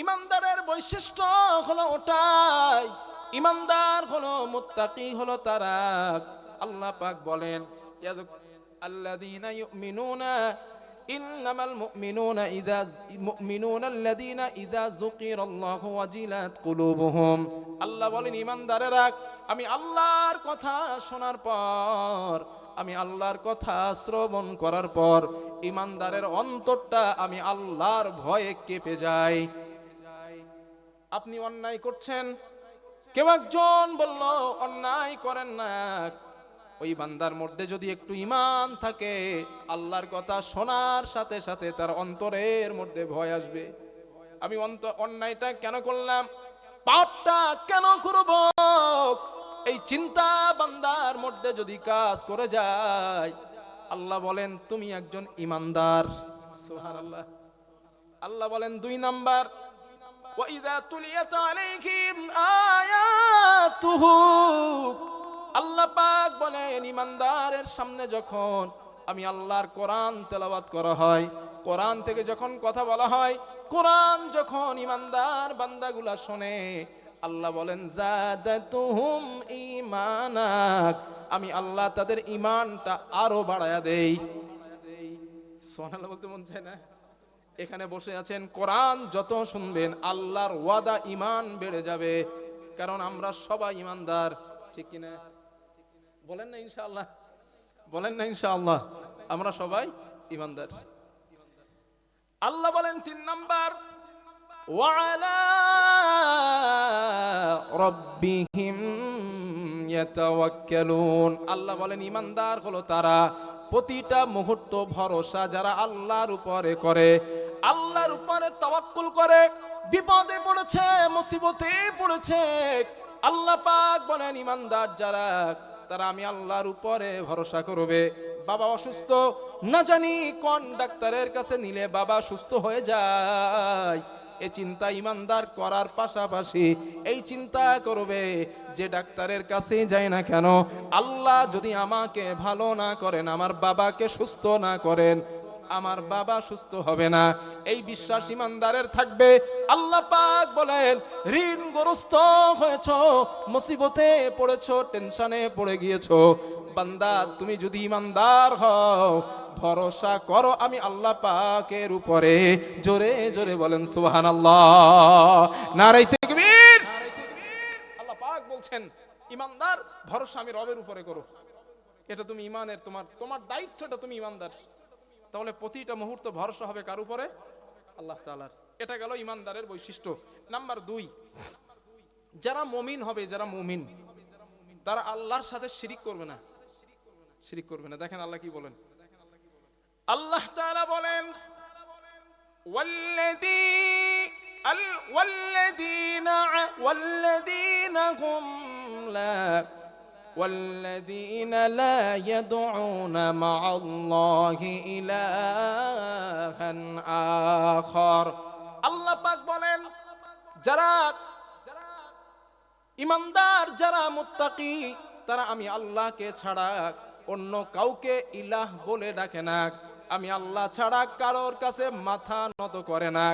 Speaker 1: ইমানদারের বৈশিষ্ট্য হলো ওটাই, ইমানদার হলো, মুত্তাকি হলো তারা। আল্লাহ পাক বলেন, আল্লাযীনা ইউমিনুনা ইন্নামাল মুমিনুনা আল্লাযীনা ইযা যুকিরাল্লাহু ওয়াজিলাত কুলুবুহুম। আল্লাহ বলেন, ইমানদারেরা আমি আল্লাহর কথা শোনার পর, আমি আল্লাহর কথা শ্রবণ করার পর ইমানদারের অন্তরটা আমি আল্লাহর ভয়ে কেঁপে যায়। আপনি অন্যায় করছেন, কেউ একজন বলল অন্যায় করেন না, ওই বান্দার মধ্যে যদি একটু ঈমান থাকে, আল্লাহর কথা শোনার সাথে সাথে তার অন্তরের মধ্যে ভয় আসবে। আমি অন্যায়টা কেন করলাম, পাপটা কেন করব, এই চিন্তা বান্দার মধ্যে যদি কাজ করে যায়, আল্লাহ বলেন তুমি একজন ঈমানদার। সুবহানাল্লাহ। আল্লাহ বলেন 2 নাম্বার, وَإِذَا تُلِيَتْ عَلَيْهِمْ آيَاتُهُ। আল্লাহ পাক বলেন, ঈমানদারের সামনে যখন আমি আল্লাহর কোরআন তেলাওয়াত করা হয়, কোরআন থেকে যখন কথা বলা হয়, কোরআন যখন ঈমানদার বান্দাগুলা শোনে, আল্লাহ বলেন জাদাতুহুম ঈমানা, আমি আল্লাহ তাদের ঈমানটা আরো বাড়ায়া দেই। সুবহানাল্লাহ বলতে মন চায় না? এখানে বসে আছেন, কোরআন যত শুনবেন আল্লাহর ওয়াদা ঈমান বেড়ে যাবে, কারণ আমরা সবাই ঈমানদার, ঠিক কি না? বলেন না ইনশাআল্লাহ, বলেন না ইনশাআল্লাহ, আমরা সবাই ঈমানদার। আল্লাহ বলেন 3 নাম্বার, ওয়ালা রাব্বিহিম ইয়াতাওয়াক্কালুন। আল্লাহ বলেন ঈমানদার হলো তারা প্রতিটা মুহূর্ত ভরসা যারা আল্লাহর উপরে করে, আল্লাহর উপরে তাওয়াক্কুল করে, বিপদে পড়েছে, মুসিবতে পড়েছে, আল্লাহ পাক বলেন ঈমানদার যারা, তারা আমি আল্লাহর উপরে ভরসা করবে। বাবা অসুস্থ, না জানি কোন ডাক্তারের কাছে নিলে বাবা সুস্থ হয়ে যায়, এই চিন্তা ঈমানদার করার পাশাপাশি এই চিন্তা করবে যে ডাক্তারের কাছে যায় না কেন, আল্লাহ যদি আমাকে ভালো না করেন, আমার বাবাকে সুস্থ না করেন, আমার বাবা সুস্থ হবে না। এই বিশ্বাস ঈমানদারের থাকবে। আল্লাহ পাক বলেন, ঋণগ্রস্ত হয়েছো, মুসিবতে পড়েছো, টেনশনে পড়ে গিয়েছো, বান্দা তুমি যদি ঈমানদার হও, ভরসা করো আমি আল্লাহ পাকের উপরে। জোরে জোরে বলেন সুবহানাল্লাহ, নারে তাকবীর। আল্লাহ পাক বলছেন, ঈমানদার ভরসা আমি রবের উপরে করো। এটা তুমি ঈমানের, তোমার দায়িত্ব, এটা তুমি ঈমানদার। তাহলে প্রতিটা মুহূর্ত ভরসা হবে কার উপরে? আল্লাহ তাআলার। এটা গেল ঈমানদারের বৈশিষ্ট্য। নাম্বার 2, যারা মুমিন হবে, যারা মুমিন, তারা আল্লাহর সাথে শিরিক করবে না, শিরিক করবে না। দেখেন আল্লাহ কি বলেন, আল্লাহ তাআলা বলেন, والذين لا يدعون مع الله إلها آخر। আল্লাহ পাক বলেন, যারা ঈমানদার, যারা মুত্তাকি, তারা আমি আল্লাহকে ছাড়া অন্য কাউকে ইলাহ বলে ডাকে না, আমি আল্লাহ ছাড়া কারোর কাছে মাথা নত করে না,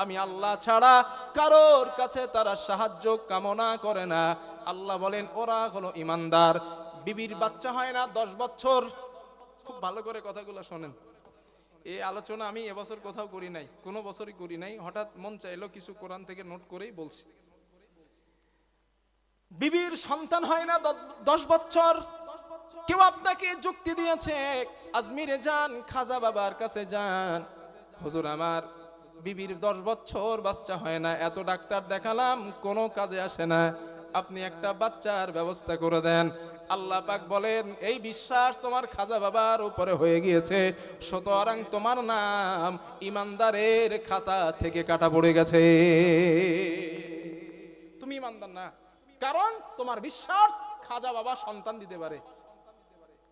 Speaker 1: আমি আল্লাহ ছাড়া কারোর কাছে তারা সাহায্য কামনা করে না। আল্লাহ বলেন ওরা হলো ঈমানদার। বিবির বাচ্চা হয় না 10 বছর, খুব ভালো করে কথাগুলো শোনেন। এই আলোচনা আমি এবছর কোথাও করি নাই, কোনো বছরই করি নাই, হঠাৎ মন চাইলো কিছু কোরআন থেকে নোট করেই বলছি। বিবির সন্তান হয় না 10 বছর, কেউ আপনাকে যুক্তি দিয়েছে, আজমিরে যান, খাজা বাবার কাছে যান, হুজুর আমার বিবির 10 বছর বাচ্চা হয় না, এত ডাক্তার দেখালাম কোনো কাজে আসে না, আপনি একটা বাচ্চার ব্যবস্থা করে দেন। আল্লাহ পাক বলেন, এই বিশ্বাস তোমার খাজা বাবার উপরে হয়ে গিয়েছে, সুতরাং তোমার নাম ঈমানদারের খাতা থেকে কাটা পড়ে গেছে, তুমি ঈমানদার না, কারণ তোমার বিশ্বাস খাজা বাবা সন্তান দিতে পারে।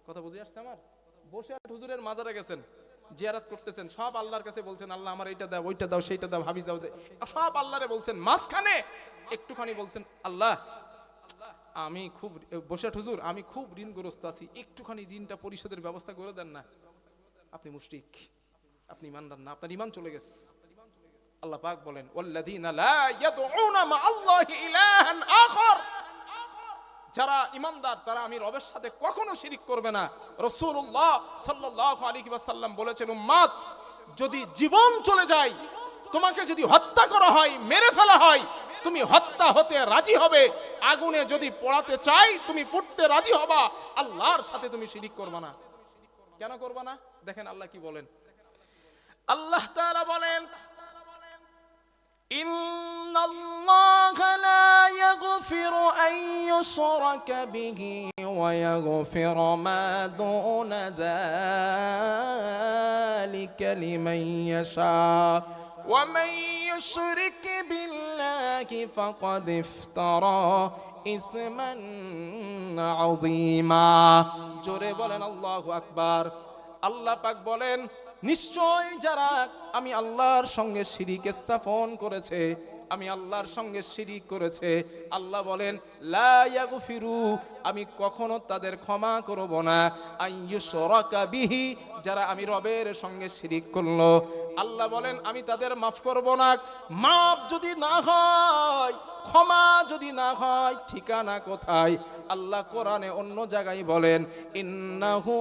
Speaker 1: কথা বুঝে আসছে আমার? বসে হুজুরের মাজারে গেছেন, জিয়ারত করতেছেন, সব আল্লাহর কাছে বলছেন আল্লাহ আমার এইটা দাও, ওইটা দাও, সেইটা দাও, হাবিজ দাও, সব আল্লাহরে বলছেন। মাঝখানে একটুখানি বলছেন আল্লাহ আমি খুব বসে হুজুর আমি খুব ঋণগ্রস্ত আছি, একটুখানি ঋণটা পরিশোধের ব্যবস্থা করে দেন না। আপনি মুশরিক, আপনি ইমানদার না, আপনার ইমান চলে গেছে। আল্লাহ পাক বলেন ওয়াল্লাযীনা লা ইয়াদউনা মা'আল্লাহি ইলাহান আখার, যারা ইমানদার তারা আমি রবের সাথে কখনো শিরিক করবে না। রাসূলুল্লাহ সাল্লাল্লাহু আলাইহি ওয়াসাল্লাম বলেছেন উম্মত যদি জীবন চলে যায়, তোমাকে যদি হত্যা করা হয়, মেরে ফেলা হয়, তুমি হত্যা হতে রাজি হবে, আগুনে যদি পোড়াতে চাই তুমি পুড়তে রাজি হবা, আল্লাহর সাথে তুমি শিরিক করবে না। কেন করবে না? দেখেন আল্লাহ কি বলেন। আল্লাহ তাআলা বলেন ইন্নাল্লাহা লা ইয়াগফিরু আন ইউশরাকা বিহি ওয়া ইয়াগফিরু মা দুনা যালিকা লিমান ইয়াশা ওয়া মান ইউশরিক বিল্লাহি ফাকাদ ইফতারা ইসমান আযীমা। জোরে বলেন আল্লাহু আকবার। আল্লাহ পাক বলেন নিশ্চয় যারা আমি আল্লাহর সঙ্গে শিরিক স্থাপন করেছে, আমি আল্লাহর সঙ্গে শিরিক করেছে, আল্লাহ বলেন লা ইয়াগফিরু, আমি কখনো তাদের ক্ষমা করব না, আইয়ুশরাকা বিহি, যারা আমি রবের সঙ্গে শিরিক করলো, আল্লাহ বলেন আমি তাদের মাফ করব না। মাফ যদি না হয়, ক্ষমা যদি না হয়, ঠিকানা কোথায়? আল্লাহ কোরআনে অন্য জায়গায় বলেন ইন্নাহু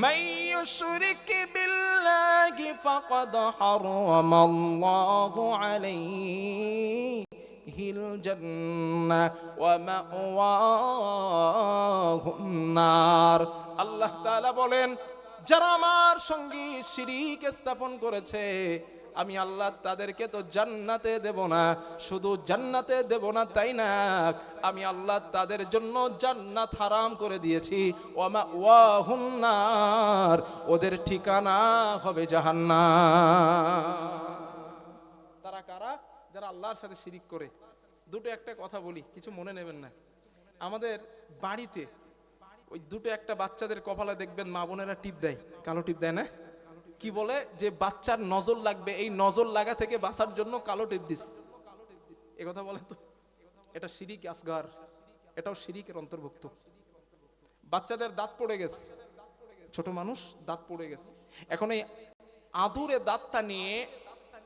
Speaker 1: মাইয়ুশরিক বিল্লাহি ফাকাদ হারামাল্লাহু আলাইহিল জান্নাহ ওয়া মাওয়াহুন নার। আল্লাহ তাআলা বলেন যারা আমার সঙ্গে শিরিক স্থাপন করেছে আমি আল্লাহ তাদেরকে তো জান্নাতে দেব না, শুধু জান্নাতে দেব না তাই না, আমি আল্লাহ তাদের জন্য জান্নাত হারাম করে দিয়েছি, ওয়া মাওয়াহুন নার, ওদের ঠিকানা হবে জাহান্নাম। তারা কারা? যারা আল্লাহর সাথে শিরিক করে। দুটো একটা কথা বলি, কিছু মনে নেবেন না। আমাদের বাড়িতে ওই দুটো একটা বাচ্চাদের কপালে দেখবেন মা বোনেরা টিপ দেয়, কালো টিপ দেয় না? কি বলে যে বাচ্চার নজর লাগবে, এই নজর লাগা থেকে বাঁচার জন্য কালো টিপ দিস, এ কথা বলে তো। এটা শিরিক আসগার, এটাও শিরিকের অন্তর্ভুক্ত। বাচ্চাদের দাঁত পড়ে গেছে, ছোট মানুষ দাঁত পড়ে গেছে, এখন এই আদুরে দাঁতটা নিয়ে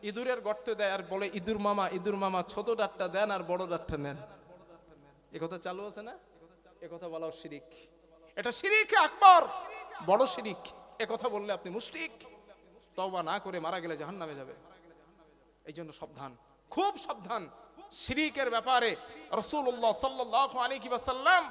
Speaker 1: ইঁদুরের গর্তে দেয় আর বলে ইঁদুর মামা, ইঁদুর মামা, ছোট দাঁতটা দেন আর বড় দাঁতটা নেন। এ কথা চালু আছে না? এ কথা বলাও শিরিক। এটা শিরিক আকবার, বড় শিরিক। এ কথা বললে আপনি মুশরিক, তওবা না করে মারা গেলে জাহান্নামে যাবে। এই জন্য সাবধান, খুব সাবধান শিরিকের ব্যাপারে। রাসূলুল্লাহ সাল্লাল্লাহু আলাইহি ওয়াসাল্লাম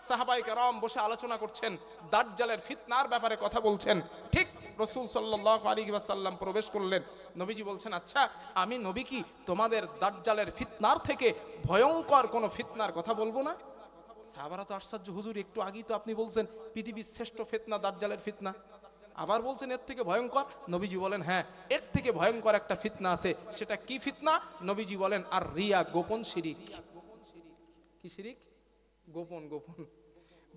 Speaker 1: সাহাবায়ে কেরাম বসে আলোচনা করছেন, দাজ্জালের ফিতনার ব্যাপারে কথা বলছেন। ঠিক রাসূল সাল্লাল্লাহু আলাইহি ওয়াসাল্লাম প্রবেশ করলেন, নবীজি বলছেন আচ্ছা আমি নবী কি তোমাদের দাজ্জালের ফিতনার থেকে ভয়ঙ্কর কোন ফিতনার কথা বলবো না? সাহাবারা তো আশ্চর্য, হুজুর একটু আগেই তো আপনি বলছেন পৃথিবীর শ্রেষ্ঠ ফিতনা দাজ্জালের ফিতনা, আবার বলছেন এর থেকে ভয়ঙ্কর? নবীজি বলেন হ্যাঁ এর থেকে ভয়ঙ্কর একটা ফিতনা আছে। সেটা কি ফিতনা? নবীজি বলেন আর রিয়া, গোপন শিরিক। কি শিরিক? গোপন গোপন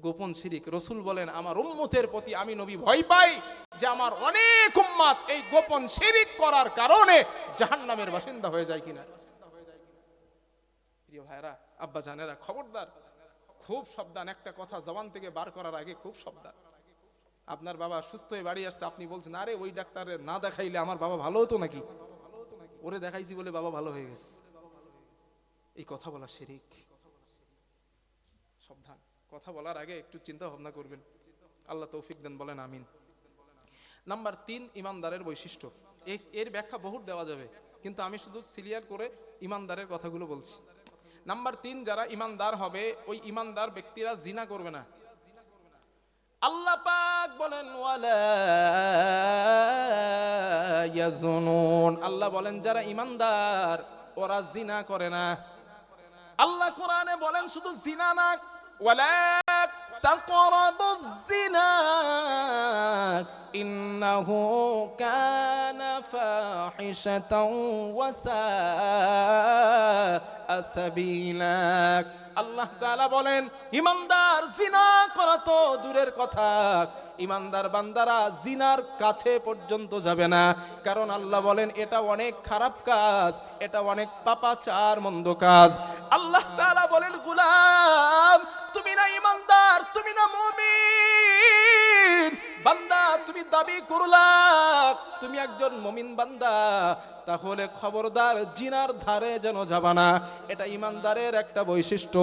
Speaker 1: গোপন শিরিক। রাসূল বলেন আমার উম্মতের প্রতি আমি নবী ভয় পাই যে আমার অনেক উম্মত এই গোপন শিরিক করার কারণে জাহান্নামের বাসিন্দা হয়ে যায় কিনা। প্রিয় ভাইরা, আব্বা জানেরা, খবরদার, খুব সাবধান। একটা কথা জবান থেকে বার করার আগে খুব সাবধান। আপনার বাবা সুস্থ হয়ে বাড়ি আসছে, আপনি বলছেন আরে ওই ডাক্তারের না দেখাইলে আমার বাবা ভালো হতো নাকি, ওরে দেখাইছি বলে বাবা ভালো হয়ে গেছে। এই কথা বলা শিরিক। সাবধান, কথা বলার আগে একটু চিন্তা ভাবনা করবেন। আল্লাহ তৌফিক দেন, বলেন আমিন। নাম্বার 3 ইমানদারের বৈশিষ্ট্য। এর ব্যাখ্যা বহুত দেওয়া যাবে, কিন্তু আমি শুধু ক্লিয়ার করে ইমানদারের কথাগুলো বলছি। নাম্বার 3 যারা ইমানদার হবে ওই ইমানদার ব্যক্তিরা জিনা করবে না। আল্লাহ পাক বলেন ওয়ালা ইয়াজুনুন, আল্লাহ বলেন যারা ইমানদার ওরা জিনা করে না। আল্লাহ কোরআনে বলেন শুধু জিনা না, ওয়ালা তাকরাবুজ জিনা ইন্নাহু কানা ফাহিশাতাও ওয়া সাআ সাবিলা। আল্লাহ তাআলা বলেন ঈমানদার জিনা করা তো দূরের কথা, ঈমানদার বান্দারা জিনার কাছে পর্যন্ত যাবে না, কারণ আল্লাহ বলেন এটা অনেক খারাপ কাজ, এটা অনেক পাপাচার মন্দ কাজ। আল্লাহ তাআলা বলেন গোলাম তুমি না ঈমানদার, তুমি না মুমিন বান্দা, তুমি দাবি করলা তুমি একজন মুমিন বান্দা, তাহলে খবরদার জিনার ধারে যেন যাবা না। এটা ঈমানদারের একটা বৈশিষ্ট্য।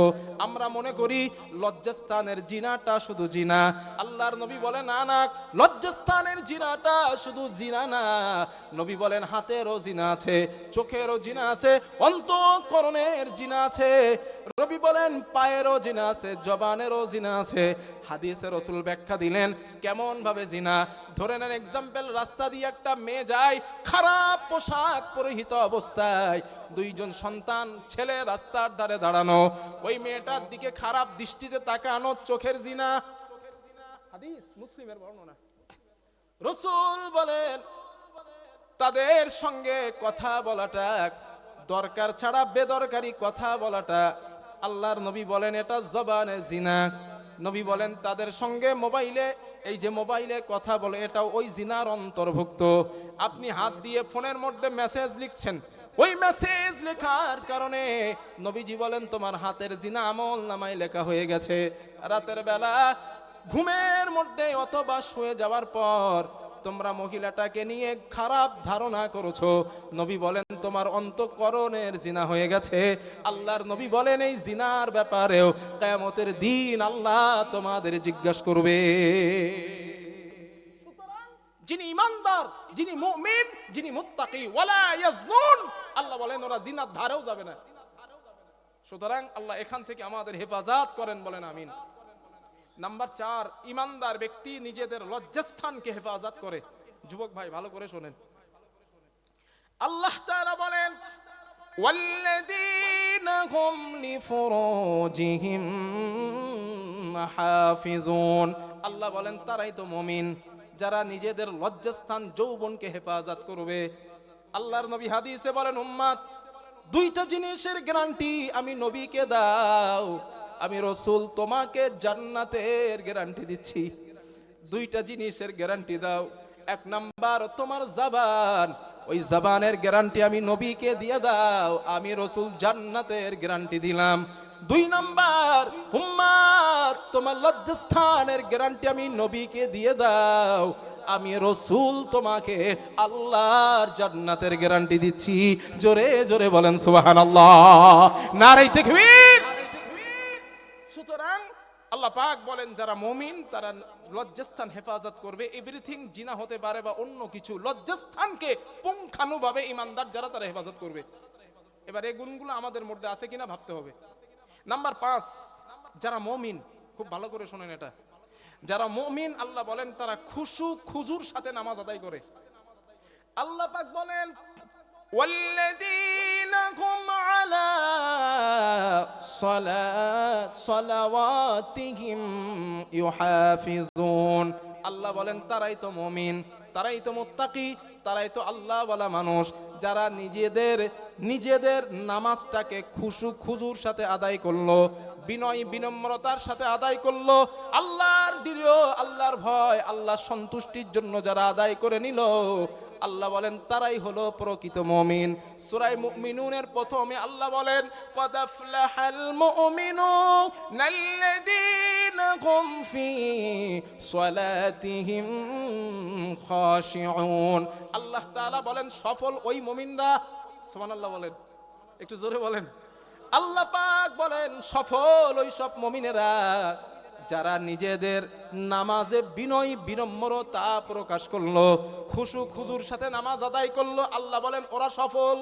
Speaker 1: আমরা মনে করি লজ্জাস্থানের জিনাটা শুধু জিনা। আল্লাহর নবী বলেন না না, লজ্জাস্থানের জিনাটা শুধু জিনা না। নবী বলেন হাতেরও জিনা আছে, চোখেরও জিনা আছে, অন্তঃকরণের জিনা আছে। নবী বলেন পায়েরও জিনা আছে, জবানেরও জিনা আছে। হাদিসে রাসূল ব্যাখ্যা দিলেন কেমন ভাবে জিনা। ধরে নেন এক্সাম্পল, রাস্তা দিয়ে একটা মেয়ে যায় খারাপ পোশাক পরিহিত অবস্থায়, দুইজন সন্তান ছেলে রাস্তার ধারে দাঁড়ানো, ওই মেয়েটার দিকে খারাপ দৃষ্টিতে তাকানো চোখের জিনা। হাদিস মুসলিমের বর্ণনা। রাসূল বলেন তাদের সঙ্গে কথা বলাটা দরকার ছাড়া বেদরকারি কথা বলাটা, আল্লাহর নবী বলেন এটা জবানে জিনা। নবী বলেন তাদের সঙ্গে মোবাইলে, এই যে মোবাইলে কথা বলে এটাও ওই জিনার অন্তর্ভুক্ত। আপনি হাত দিয়ে ফোনের মধ্যে মেসেজ লিখছেন, ওই মেসেজ লেখার কারণে নবীজি বলেন তোমার হাতের জিনা আমল নামায় লেখা হয়ে গেছে। রাতের বেলা ঘুমের মধ্যে অথবা শুয়ে যাওয়ার পর তোমরা মহিলাটাকে নিয়ে খারাপ ধারণা করেছো, নবী বলেন তোমার অন্তঃকরণের জিনা হয়ে গেছে। আল্লাহর নবী বলেন এই জিনার ব্যাপারেও কিয়ামতের দিন আল্লাহ তোমাদের জিজ্ঞাসা করবে। যিনি ঈমানদার, যিনি মুমিন, যিনি মুত্তাকি ওয়ালা ইয়াজনুন, আল্লাহ বলেন ওরা জিনার ধারেও যাবে না। সুতরাং আল্লাহ এখান থেকে আমাদের হেফাজত করেন, বলেন আমিন। নাম্বার 4, ঈমানদার ব্যক্তি নিজেদের লজ্জাস্থানকে হেফাজত করে। যুবক ভাই ভালো করে শোনেন, আল্লাহ তাআলা বলেন ওয়াল্লাযীনা হুম লিফুরুজিহিম হাফিজুন। আল্লাহ বলেন তারাই তো মুমিন যারা নিজেদের লজ্জাস্থান যৌবনকে হেফাজত করবে। আল্লাহর নবী হাদিসে বলেন উম্মত দুইটা জিনিসের গ্যারান্টি আমি নবীকে দাও, আমি রাসূল তোমাকে জান্নাতের গ্যারান্টি দিচ্ছি। দুইটা জিনিসের গ্যারান্টি দাও। এক নাম্বার তোমার জবান, ওই জবানের গ্যারান্টি আমি নবীকে দিয়ে দাও, আমি রাসূল জান্নাতের গ্যারান্টি দিলাম। 2 নাম্বার উম্মত তোমার লজ্জাস্থানের গ্যারান্টি আমি নবীকে দিয়ে দাও, আমি রাসূল তোমাকে আল্লাহর জান্নাতের গ্যারান্টি দিচ্ছি। জোরে জোরে বলেন সুবহানাল্লাহ, নারে তাকবীর। সুতরাং আল্লাহ পাক বলেন যারা মুমিন তারা লজ্জাস্থান হেফাজত করবে। এভরিথিং জিনা হতে পারে বা অন্য কিছু, লজ্জাস্থানকে পুঙ্খানুভাবে ঈমানদার যারা তারা হেফাজত করবে। এবার এই গুণগুলো আমাদের মধ্যে আছে কিনা ভাবতে হবে। নাম্বার 5, যারা মুমিন, খুব ভালো করে শুনেন এটা, যারা মুমিন আল্লাহ বলেন তারা খুশু খুজুর সাথে নামাজ আদায় করে। আল্লাহ পাক বলেন ওয়াল্লাযীনা হুম আলা সালাওয়াতিহিম ইউহাফিজুন। আল্লাহ বলেন তারাই তো মুমিন, তারাই তো মুত্তাকি, তারাই তো আল্লাহওয়ালা মানুষ যারা নিজেদের নামাজটাকে খুশু খুজুর সাথে আদায় করলো, বিনয় বিনম্রতার সাথে আদায় করলো, আল্লাহর দৃঢ়, আল্লাহর ভয়, আল্লাহর সন্তুষ্টির জন্য যারা আদায় করে নিল, আল্লাহ বলেন তারাই হলো প্রকৃত মুমিন। সূরা মুমিনুনের প্রথমে আল্লাহ বলেন ক্বাদ আফলাহাল মুমিনুনাল্লাযীনা হুম ফি সালাতিহিম খাশিউন। আল্লাহ তাআলা বলেন সফল ওই মুমিনরা, সুবহানাল্লাহ বলেন, একটু জোরে বলেন। আল্লাহ পাক বলেন সফল ওই সব মুমিনেরা যারা নিজেদের নামাজে বিনয় বিনম্রতা প্রকাশ করলো, খুশু খুজুর সাথে নামাজ আদায় করলো। আল্লাহ বলেন ওরা সফল।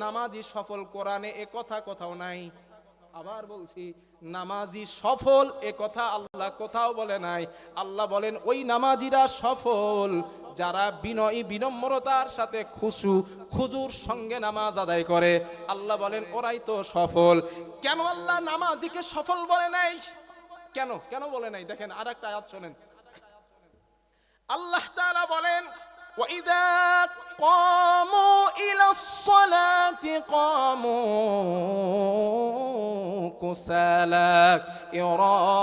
Speaker 1: নামাজি সফল, কোরআনে এ কথা কোথাও নাই। আবার বলছি, নামাজি সফল এ কথা আল্লাহ কোথাও বলে নাই। আল্লাহ বলেন ওই নামাজিরা সফল যারা বিনয়ী বিনম্রতার সাথে খুশু খুজুর সঙ্গে নামাজ আদায় করে। আল্লাহ বলেন ওরাই তো সফল। কেন আল্লাহ নামাজিকে সফল বলে নাই? কেন বলে নাই? দেখেন আরেকটা আয়াত শোনেন। আল্লাহ তাআলা বলেন ওয়াইদা ক্বামু ইলাস সালাতি ক্বামু কুসালা ইরাউনান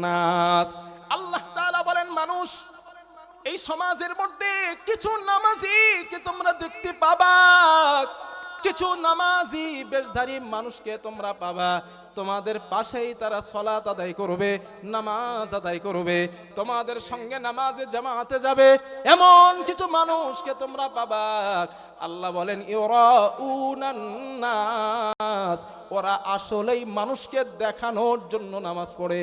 Speaker 1: নাস। আল্লাহ তাআলা বলেন মানুষ, এই সমাজের মধ্যে কিছু নামাজীকে তোমরা দেখতে পাবা, কিছু নামাজি বেশধারী মানুষকে তোমরা পাবা, তোমাদের পাশেই তারা সালাত আদায় করবে, নামাজ আদায় করবে, তোমাদের সঙ্গে নামাজে জামাতে যাবে, এমন কিছু মানুষকে তোমরা পাবা। আল্লাহ বলেন ইউরাউনান নাস, ওরা আসলেই মানুষকে দেখানোর জন্য নামাজ পড়ে।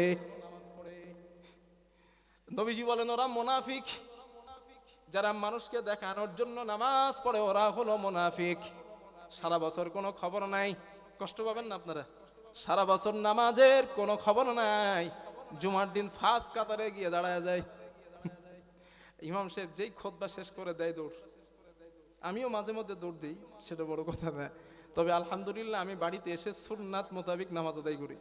Speaker 1: নবীজি বলেন ওরা মুনাফিক। যারা মানুষকে দেখানোর জন্য নামাজ পড়ে ওরা হলো মুনাফিক। সারা বছর কোনো খবর নাই, কষ্ট পাবেন না আপনারা, সারা বছর নামাজের কোনো খবর নাই, জুমার দিন ফার্স্ট কাতারে গিয়ে দাঁড়ায় যায়, ইমাম সাহেব যেই খুতবা শেষ করে দেয় দৌড়। আমিও মাঝে মধ্যে দৌড় দিই, সেটা বড় কথা না, তবে আলহামদুলিল্লাহ আমি বাড়িতে এসে সুন্নাত মোতাবেক নামাজ আদায় করি।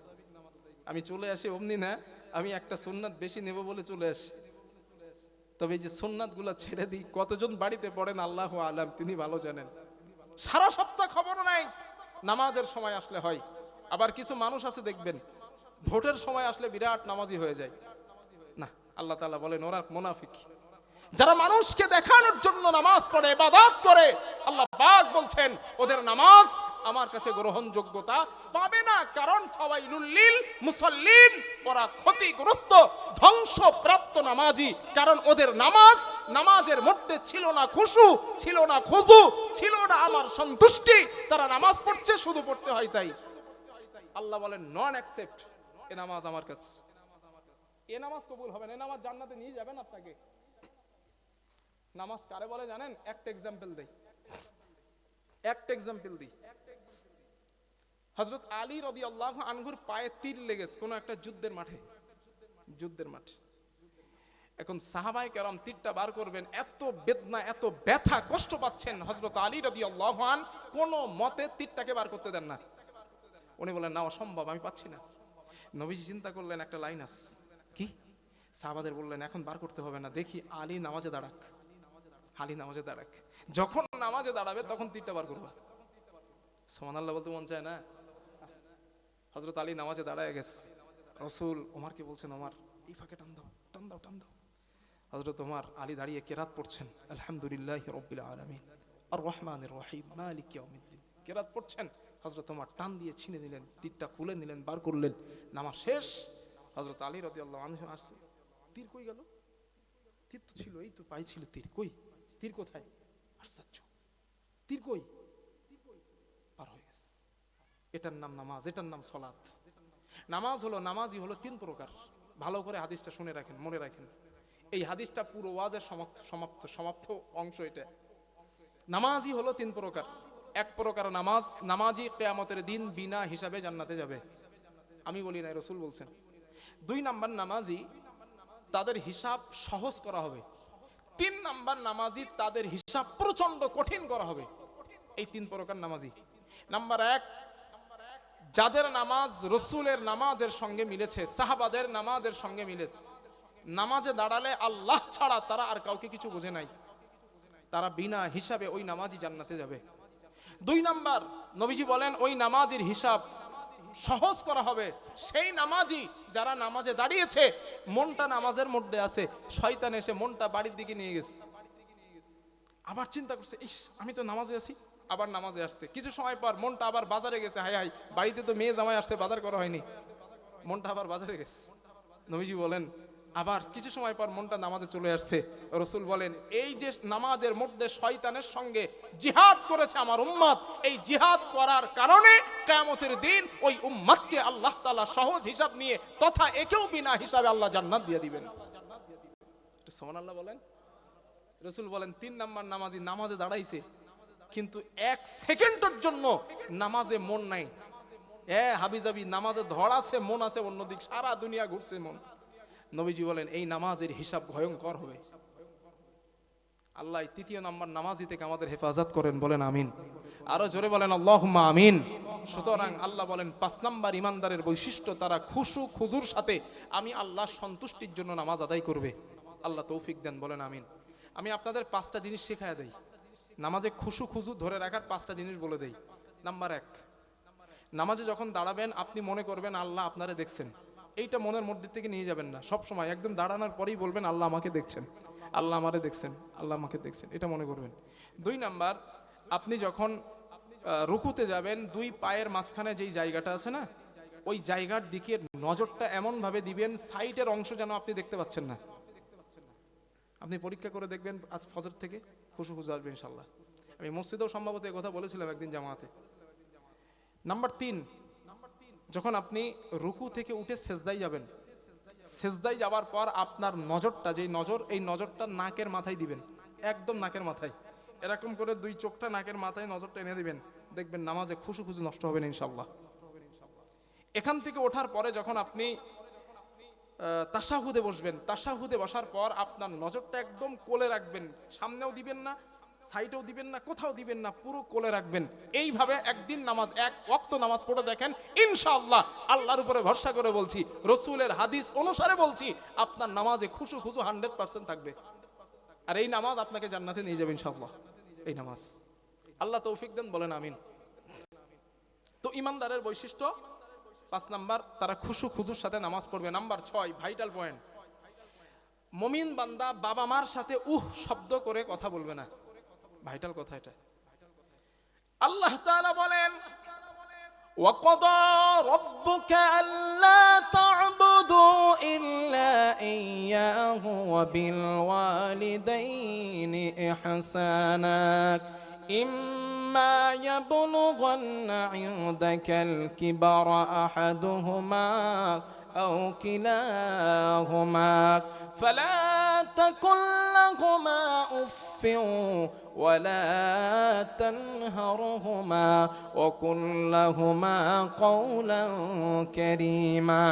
Speaker 1: আমি চলে আসি অমনি না, আমি একটা সুন্নাত বেশি নেব বলে চলে আসি। তবে এই যে সুন্নাত গুলা ছেড়ে দিই, কতজন বাড়িতে পড়েন আল্লাহু আলাম, তিনি ভালো জানেন। সারা সপ্তাহ খবর নাই, নামাজের সময় আসলে হয়। আবার কিছু মানুষ আছে দেখবেন ভোটের সময় আসলে বিরাট নামাজি হয়ে যায়। না, আল্লাহ তাআলা বলেন ওরা মুনাফিক। যারা মানুষকে দেখানোর জন্য নামাজ পড়ে, ইবাদত করে, আল্লাহ পাক বলছেন ওদের নামাজ আমার কাছে গ্রহণযোগ্যতা পাবে না। কারণ ফাওয়াইলুল লিল মুসাল্লিন, ওরা ক্ষতিগ্রস্ত ধ্বংসপ্রাপ্ত নামাজি। কারণ ওদের নামাজের মধ্যে ছিল না খুশু, ছিল না খুজু, ছিল না আমার সন্তুষ্টি। তারা নামাজ পড়ছে শুধু পড়তে হয় তাই। আল্লাহ বলেন নন অ্যাকসেপ্ট, এ নামাজ আমার কাছে, এ নামাজ কবুল হবে না, এ নামাজ জান্নাতে নিয়ে যাবেন আপনাকে। নামাজ কারে বলে জানেন? একটা এক্সাম্পল দেই, হযরত আলী রাদিয়াল্লাহু আনহুর পায়ে তীর লেগেছে কোন একটা যুদ্ধের মাঠে। এখন সাহাবায়ে কেরাম তীরটা বার করবেন, এত বেদনা, এত ব্যথা, কষ্ট পাচ্ছেন। হযরত আলী রাদিয়াল্লাহু আন কোন মতে তীরটাকে বার করতে দেন না। উনি বলেন না, অসম্ভব, আমি পাচ্ছি না। নবীজি চিন্তা করলেন একটা লাইন আছে, কি? সাহাবাদের বললেন এখন বার করতে হবে না, দেখি আলী নামাজে দাঁড়াক। যখন নামাজে দাঁড়াবে তখন তীরটা বার করবা। সুবহানাল্লাহ বলতে মন চায় না? হযরত আলী নামাজে দাঁড়ায় গেছে, রাসূল ওমরকে বলছেন ওমর এই ফাঁকে টান দাও। হযরত ওমর আলী দাঁড়িয়ে কেরাত পড়ছেন, আলহামদুলিল্লাহি রাব্বিল আলামিন আর রহমানির রহিম মালিক ইয়াউমিদ্দিন, কেরাত পড়ছেন। হযরত ওমর টান দিয়ে ছিনে নিলেন, তীরটা খুলে নিলেন, বার করলেন, নামাজ শেষ। হযরত আলী রাদিয়াল্লাহু আনহু আসছে, তীর কই গেল? তীর তো ছিল, এই তো পাইছিল তীর, কই তীর কোথায়? আশ্চর্য, তীর কই? পার হয়ে গেছে। এটার নাম নামাজ, এটার নাম সালাত। নামাজ হলো, নামাজি হলো তিন প্রকার। ভালো করে হাদিসটা শুনে রাখেন, মনে রাখেন। এই হাদিসটা পুরো ওয়াজের সমাপ্ত অংশ এটা। নামাজি হলো তিন প্রকার। এক প্রকার নামাজি কিয়ামতের দিন বিনা হিসাবে জান্নাতে যাবে। আমি বলি না, রাসূল বলছেন। দুই নাম্বার নামাজি, তাদের হিসাব সহজ করা হবে। তিন নাম্বার নামাজি, তাদের হিসাব প্রচন্ড কঠিন করা হবে। এই তিন প্রকার নামাজি। নাম্বার এক, যাদের নামাজ রাসূলের নামাজের সঙ্গে মিলেছে, সাহাবাদের নামাজের সঙ্গে মিলেছে। নামাজে দাঁড়ালে আল্লাহ ছাড়া তারা আর কাউকে কিছু বোঝে নাই, তারা বিনা হিসাবে ওই নামাজি জান্নাতে যাবে। দুই নাম্বার, নবীজি বলেন ওই নামাজের হিসাব সহজ করা হবে। সেই নামাজি যারা নামাজে দাঁড়িয়েছে, মনটা নামাজের মধ্যে আছে, শয়তান এসে মনটা বাড়ির দিকে নিয়ে গেছে। আবার চিন্তা করছে, ইস আমি তো নামাজে আছি, আবার নামাজে আসছে। কিছু সময় পর মনটা আবার বাজারে গেছে, হাই হাই বাড়িতে তো মেয়ে জামাই আসছে, বাজার করা হয়নি, মনটা আবার বাজারে গেছে। নবীজি বলেন আবার কিছু সময় পর মনটা নামাজে চলে আসছে। রাসূল বলেন এই যে নামাজের মধ্যে শয়তানের সঙ্গে জিহাদ করেছে আমার উম্মত, এই জিহাদ করার কারণে কিয়ামতের দিন ওই উম্মতকে আল্লাহ তাআলা সহজ হিসাব নিয়ে তথা একেও বিনা হিসাবে আল্লাহ জান্নাত দিয়ে দিবেন। সুবহানাল্লাহ বলেন। রাসূল বলেন তিন নাম্বার নামাজি নামাজে দাঁড়াইছে, কিন্তু এক সেকেন্ডের জন্য নামাজে মন নাই। হাবিজাবি নামাজে ধড় আছে, মন আছে অন্যদিক, সারা দুনিয়া ঘুরছে মন। নবীজি বলেন এই নামাজের হিসাব ভয়ঙ্কর হবে। আল্লাহ এই 3য় নম্বর নামাজি থেকে আমাদের হেফাজত করেন, বলেন আমিন। আরো জোরে বলেন আল্লাহুম্মা আমিন। সুতরাং আল্লাহ বলেন 5 নাম্বার ইমানদারের বৈশিষ্ট্য, তারা খুশু খুজুর সাথে আমি আল্লাহর সন্তুষ্টির জন্য নামাজ আদায় করবে। আল্লাহ তৌফিক দেন, বলেন আমিন। আমি আপনাদের 5টা জিনিস শেখায় দেই, নামাজে খুশু খুজু ধরে রাখার 5টা জিনিস বলে দেই। নাম্বার 1, নামাজে যখন দাঁড়াবেন আপনি মনে করবেন আল্লাহ আপনারে দেখছেন। এইটা মনের মধ্যে থেকে নিয়ে যাবেন না, সব সময় একদম দাঁড়ানোর পরেই বলবেন আল্লাহ আমাকে দেখছেন, আল্লাহ আমারে দেখছেন, আল্লাহ আমাকে দেখছেন, এটা মনে করবেন। 2 নাম্বার, আপনি যখন রুকুতে যাবেন 2 পায়ের মাঝখানে যেই জায়গাটা আছে না, ওই জায়গার দিকে নজরটা এমন ভাবে দিবেন সাইডের অংশ যেন আপনি দেখতে পাচ্ছেন না। আপনি পরীক্ষা করে দেখবেন, আজ ফজর থেকে খুশু খুশু আসবে ইনশাল্লাহ। আমি মসজিদেও সম্ভবত এই কথা বলেছিলাম একদিন জামাতে। নাম্বার 3, যখন আপনি রুকু থেকে উঠে সেজদায় যাবেন, সেজদায় যাওয়ার পর আপনার নজরটা, যেই নজর, এই নজরটা নাকের মাথায় দিবেন, একদম নাকের মাথায়, এরকম করে 2 চোখটা নাকের মাথায় নজরটা এনে দিবেন, দেখবেন নামাজে খুশু খুশু নষ্ট হবে না ইনশাল্লাহ। এখান থেকে ওঠার পরে যখন আপনি তাশাহুদে বসবেন, তাশাহুদে বসার পর আপনার নজরটা একদম কোলে রাখবেন, সামনেও দিবেন না, সাইডেও দিবেন না, কোথাও দিবেন না, পুরো কোলে রাখবেন। এইভাবে একদিন নামাজ, 1 ওয়াক্ত নামাজ পড়ে দেখেন ইনশাআল্লাহ, আল্লাহর উপরে ভরসা করে বলছি, রাসূলের হাদিস অনুসারে বলছি, আপনার নামাজে খুশু খুশু 100% থাকবে। আর এই নামাজ আপনাকে জান্নাতে নিয়ে যাবে ইনশাআল্লাহ। এই নামাজ আল্লাহ তৌফিক দেন, বলেন আমিন। তো ইমানদারের বৈশিষ্ট্য 5 নাম্বার, তারা খুশু খুজুর সাথে নামাজ পড়বে। নাম্বার 6, ভাইটাল পয়েন্ট, মুমিন বান্দা বাবা মার সাথে শব্দ করে কথা বলবে না। ভাইটাল কথা এটা। আল্লাহ তাআলা বলেন ওয়াকাদা রাব্বুকা আল্লা তা'বুদু ইল্লা ইয়্যাহু ওয়া বিল ওয়ালিদাইনি ইহসানা ইম্মা ইয়াবলুগান্না ইনদাকাল কিবারা আহাদুহুমা আও কিলাহুমা ফালা তাকুল লাহুমা উফফিন ولا تنهرهما وقل لهما قولا كريما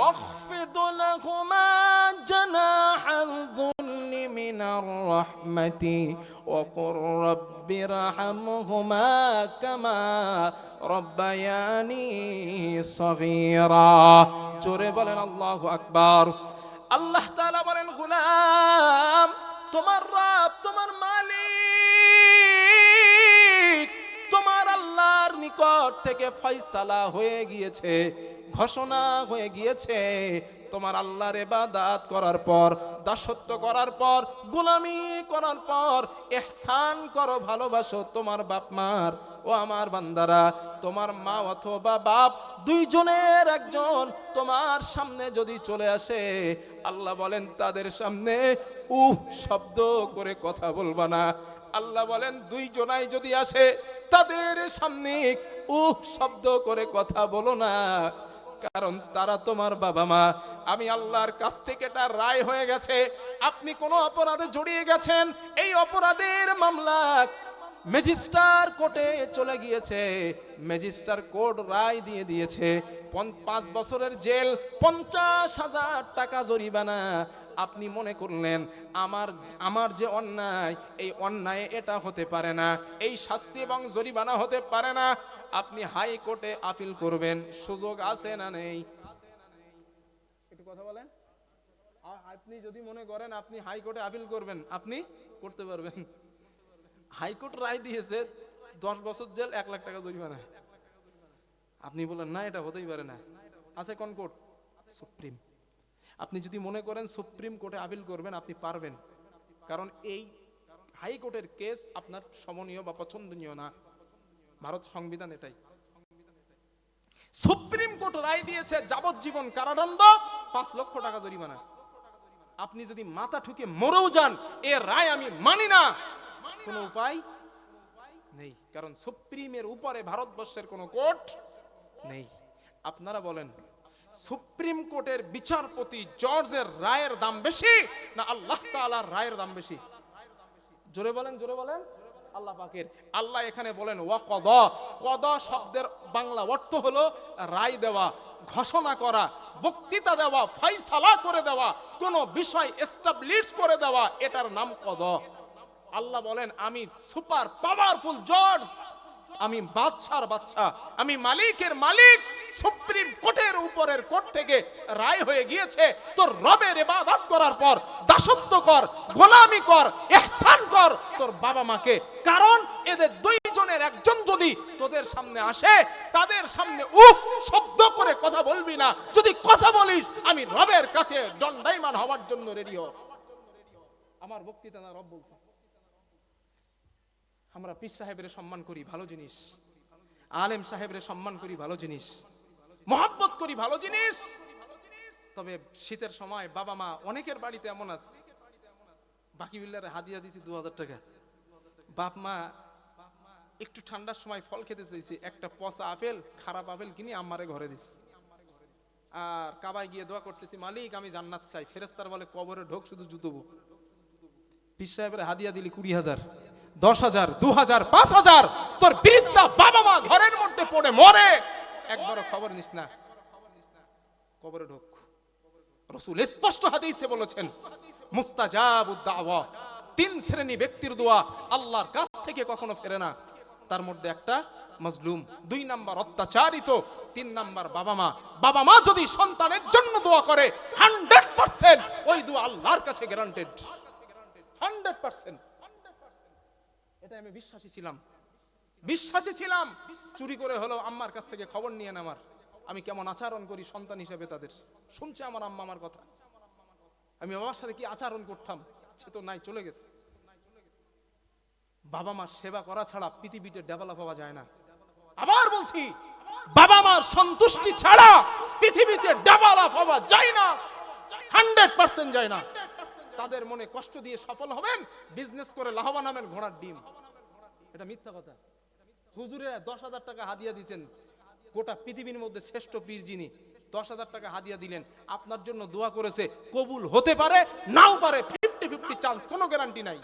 Speaker 1: واخفض لهما جناح الذل من الرحمة وقل رب ارحمهما كما ربياني صغيرا জোরে বলেন আল্লাহু আকবার। আল্লাহ তাআলা বলেন গোলাম, তোমার রব, তোমার মালিক, তোমার আল্লাহর নিকট থেকে ফয়সালা হয়ে গিয়েছে, ঘোষণা হয়ে গিয়েছে, তোমার আল্লাহর ইবাদত করার পর, দাসত্ব করার পর, গোলামি করার পর ইহসান করো, ভালোবাসো তোমার বাপ মার। ও আমার বান্দারা, তোমার মা অথবা বাপ 2 জনের একজন তোমার সামনে যদি চলে আসে, আল্লাহ বলেন তাদের সামনে শব্দ করে কথা বলবা না। আল্লাহ বলেন 2 জনাই যদি আসে তাদের সামনে শব্দ করে কথা বলো না, কারণ তারা তোমার বাবা মা। আমি আল্লাহর কাছ থেকে এটা রায় হয়ে গেছে, আপনি কোনো অপরাধে জড়িয়ে গেছেন, এই অপরাধের মামলা ম্যাজিস্ট্রেট কোর্টে চলে গিয়েছে, ম্যাজিস্ট্রেট কোর্ট রায় দিয়ে দিয়েছে 5 বছরের জেল, 50,000 টাকা জরিমানা। আপনি মনে করলেন আমার যে অন্যায়, এই অন্যায় এটা হতে পারে না, এই শাস্তি এবং জরিমানা হতে পারে না, আপনি হাইকোর্টে আপিল করবেন, সুযোগ আছে না নেই? একটু কথা বলেন। আপনি যদি মনে করেন আপনি হাইকোর্টে আপিল করবেন, আপনি করতে পারবেন। হাইকোর্ট রায় দিয়েছে 10 বছর জেল, 1 লাখ টাকা জরিমানা। আপনি বলেন না, এটা হতেই পারে না। আছে কোন কোর্ট? সুপ্রিম। আপনি যদি মনে করেন সুপ্রিম কোর্টে আপিল করবেন, আপনি পারবেন, কারণ এই হাইকোর্টের কেস আপনার সমনীয় বা পছন্দনীয় না। ভারত সংবিধান এটাই। সুপ্রিম কোর্ট রায় দিয়েছে যাবজ্জীবন কারাদণ্ড, 5 লক্ষ টাকা জরিমানা। আপনি যদি মাথা ঠুকে মরেও যান, এ রায় আমি মানি না, কোনো উপায় নেই, কারণ সুপ্রিমের উপরে ভারতবর্ষের কোনো কোর্ট নেই। আপনারা বলেন, সুপ্রিম কোর্টের বিচারপতি জর্জের রায়ের দাম বেশি না আল্লাহ তাআলার রায়ের দাম বেশি? জোরে বলেন, জোরে বলেন। আল্লাহ পাকের। আল্লাহ এখানে বলেন ওয়াকাদা। কদা শব্দের বাংলা অর্থ হলো রায় দেওয়া, ঘোষণা করা, বক্তৃতা দেওয়া, ফয়সালা করে দেওয়া, কোন বিষয় এস্টাবলিশ করে দেওয়া, এটার নাম কদা। আল্লাহ বলেন আমি সুপার পাওয়ারফুল জজ, আমি বাদশার বাদশা, আমি মালিকের মালিক। সুপ্রিম কোর্টের উপরের কোর্ট থেকে রায় হয়ে গিয়েছে, তোর রবের ইবাদত করার পর দাসত্ব কর, গোলামি কর, ইহসান কর তোর বাবা মাকে। কারণ এদের দুইজনের একজন যদি তোদের সামনে আসে, তাদের সামনে উফ শব্দ করে কথা বলবি না। যদি কথা বলিস আমি রবের কাছে দণ্ডায়মান হওয়ার জন্য রেডি হ। আমার বক্তৃতা না রব বলছে। আমরা পীর সাহেবের সম্মান করি, ভালো জিনিস। আলেম সাহেবের সম্মান করি, ভালো জিনিস। মহব্বত করি, ভালো জিনিস। তবে শীতের সময় বাবা মা অনেকের বাড়িতে এমন আছে, বাকি বিল্লারে হাদিয়া দিছি 2000 টাকা। বাপ মা একটু ঠান্ডার সময় ফল খেতে চাইছি, একটা পচা আপেল, খারাপ আপেল কিনে আম্মারে ঘরে দিছি। আর কাবায় গিয়ে দোয়া করতেছি, মালিক আমি জান্নাত চাই। ফেরেশতার বলে কবরে ঢোক, শুধু জুতবো। পীর সাহেবের হাদিয়া দিলি 20,000, 10,000, 2,000, 5,000। তোর বৃদ্ধা বাবা মা ঘরের মধ্যে পড়ে মরে, একবারও খবর নিস না, কবরে ঢোক। রাসূল স্পষ্ট হাদিসে বলেছেন, মুস্তাজাবুদ দাওয়া, 3 শ্রেণী ব্যক্তির দোয়া আল্লাহর কাছ থেকে কখনো ফেরে না। তার মধ্যে একটা মাজলুম, 2 নাম্বার অত্যাচারিত, 3 নাম্বার বাবা মা। বাবা মা যদি সন্তানের জন্য দোয়া করে 100% ওই দোয়া আল্লাহর কাছে গ্যারান্টেড, 100%। এটা আমি বিশ্বাসী ছিলাম। চুরি করে হলো আম্মার কাছ থেকে খবর নিয়ে আমার আমি কেমন আচরণ করি সন্তান হিসেবে। তাদের শুনছে আমার আম্মা আমার কথা, আমি বাবার সাথে কি আচরণ করতাম, সে তো নাই, চলে গেছে। বাবা মার সেবা করা ছাড়া পৃথিবীতে ডেভেলপ হওয়া যায় না। আবার বলছি, বাবা মার সন্তুষ্টি ছাড়া পৃথিবীতে ডেভেলপ হওয়া যায় না, 100% যায় না। তাদের মনে কষ্ট দিয়ে সফল হবেন, বিজনেস করে লাভবান হবেন, ঘোড়ার ডিম। এটা মিথ্যা কথা। হুজুরে 10,000 টাকা হাদিয়া দিয়েছেন, গোটা পৃথিবীর মধ্যে শ্রেষ্ঠ পীর যিনি, 10,000 টাকা হাদিয়া দিলেন, আপনার জন্য দোয়া করেছে, কবুল হতে পারে নাও পারে, 50-50 চান্স, কোনো গ্যারান্টি নাই।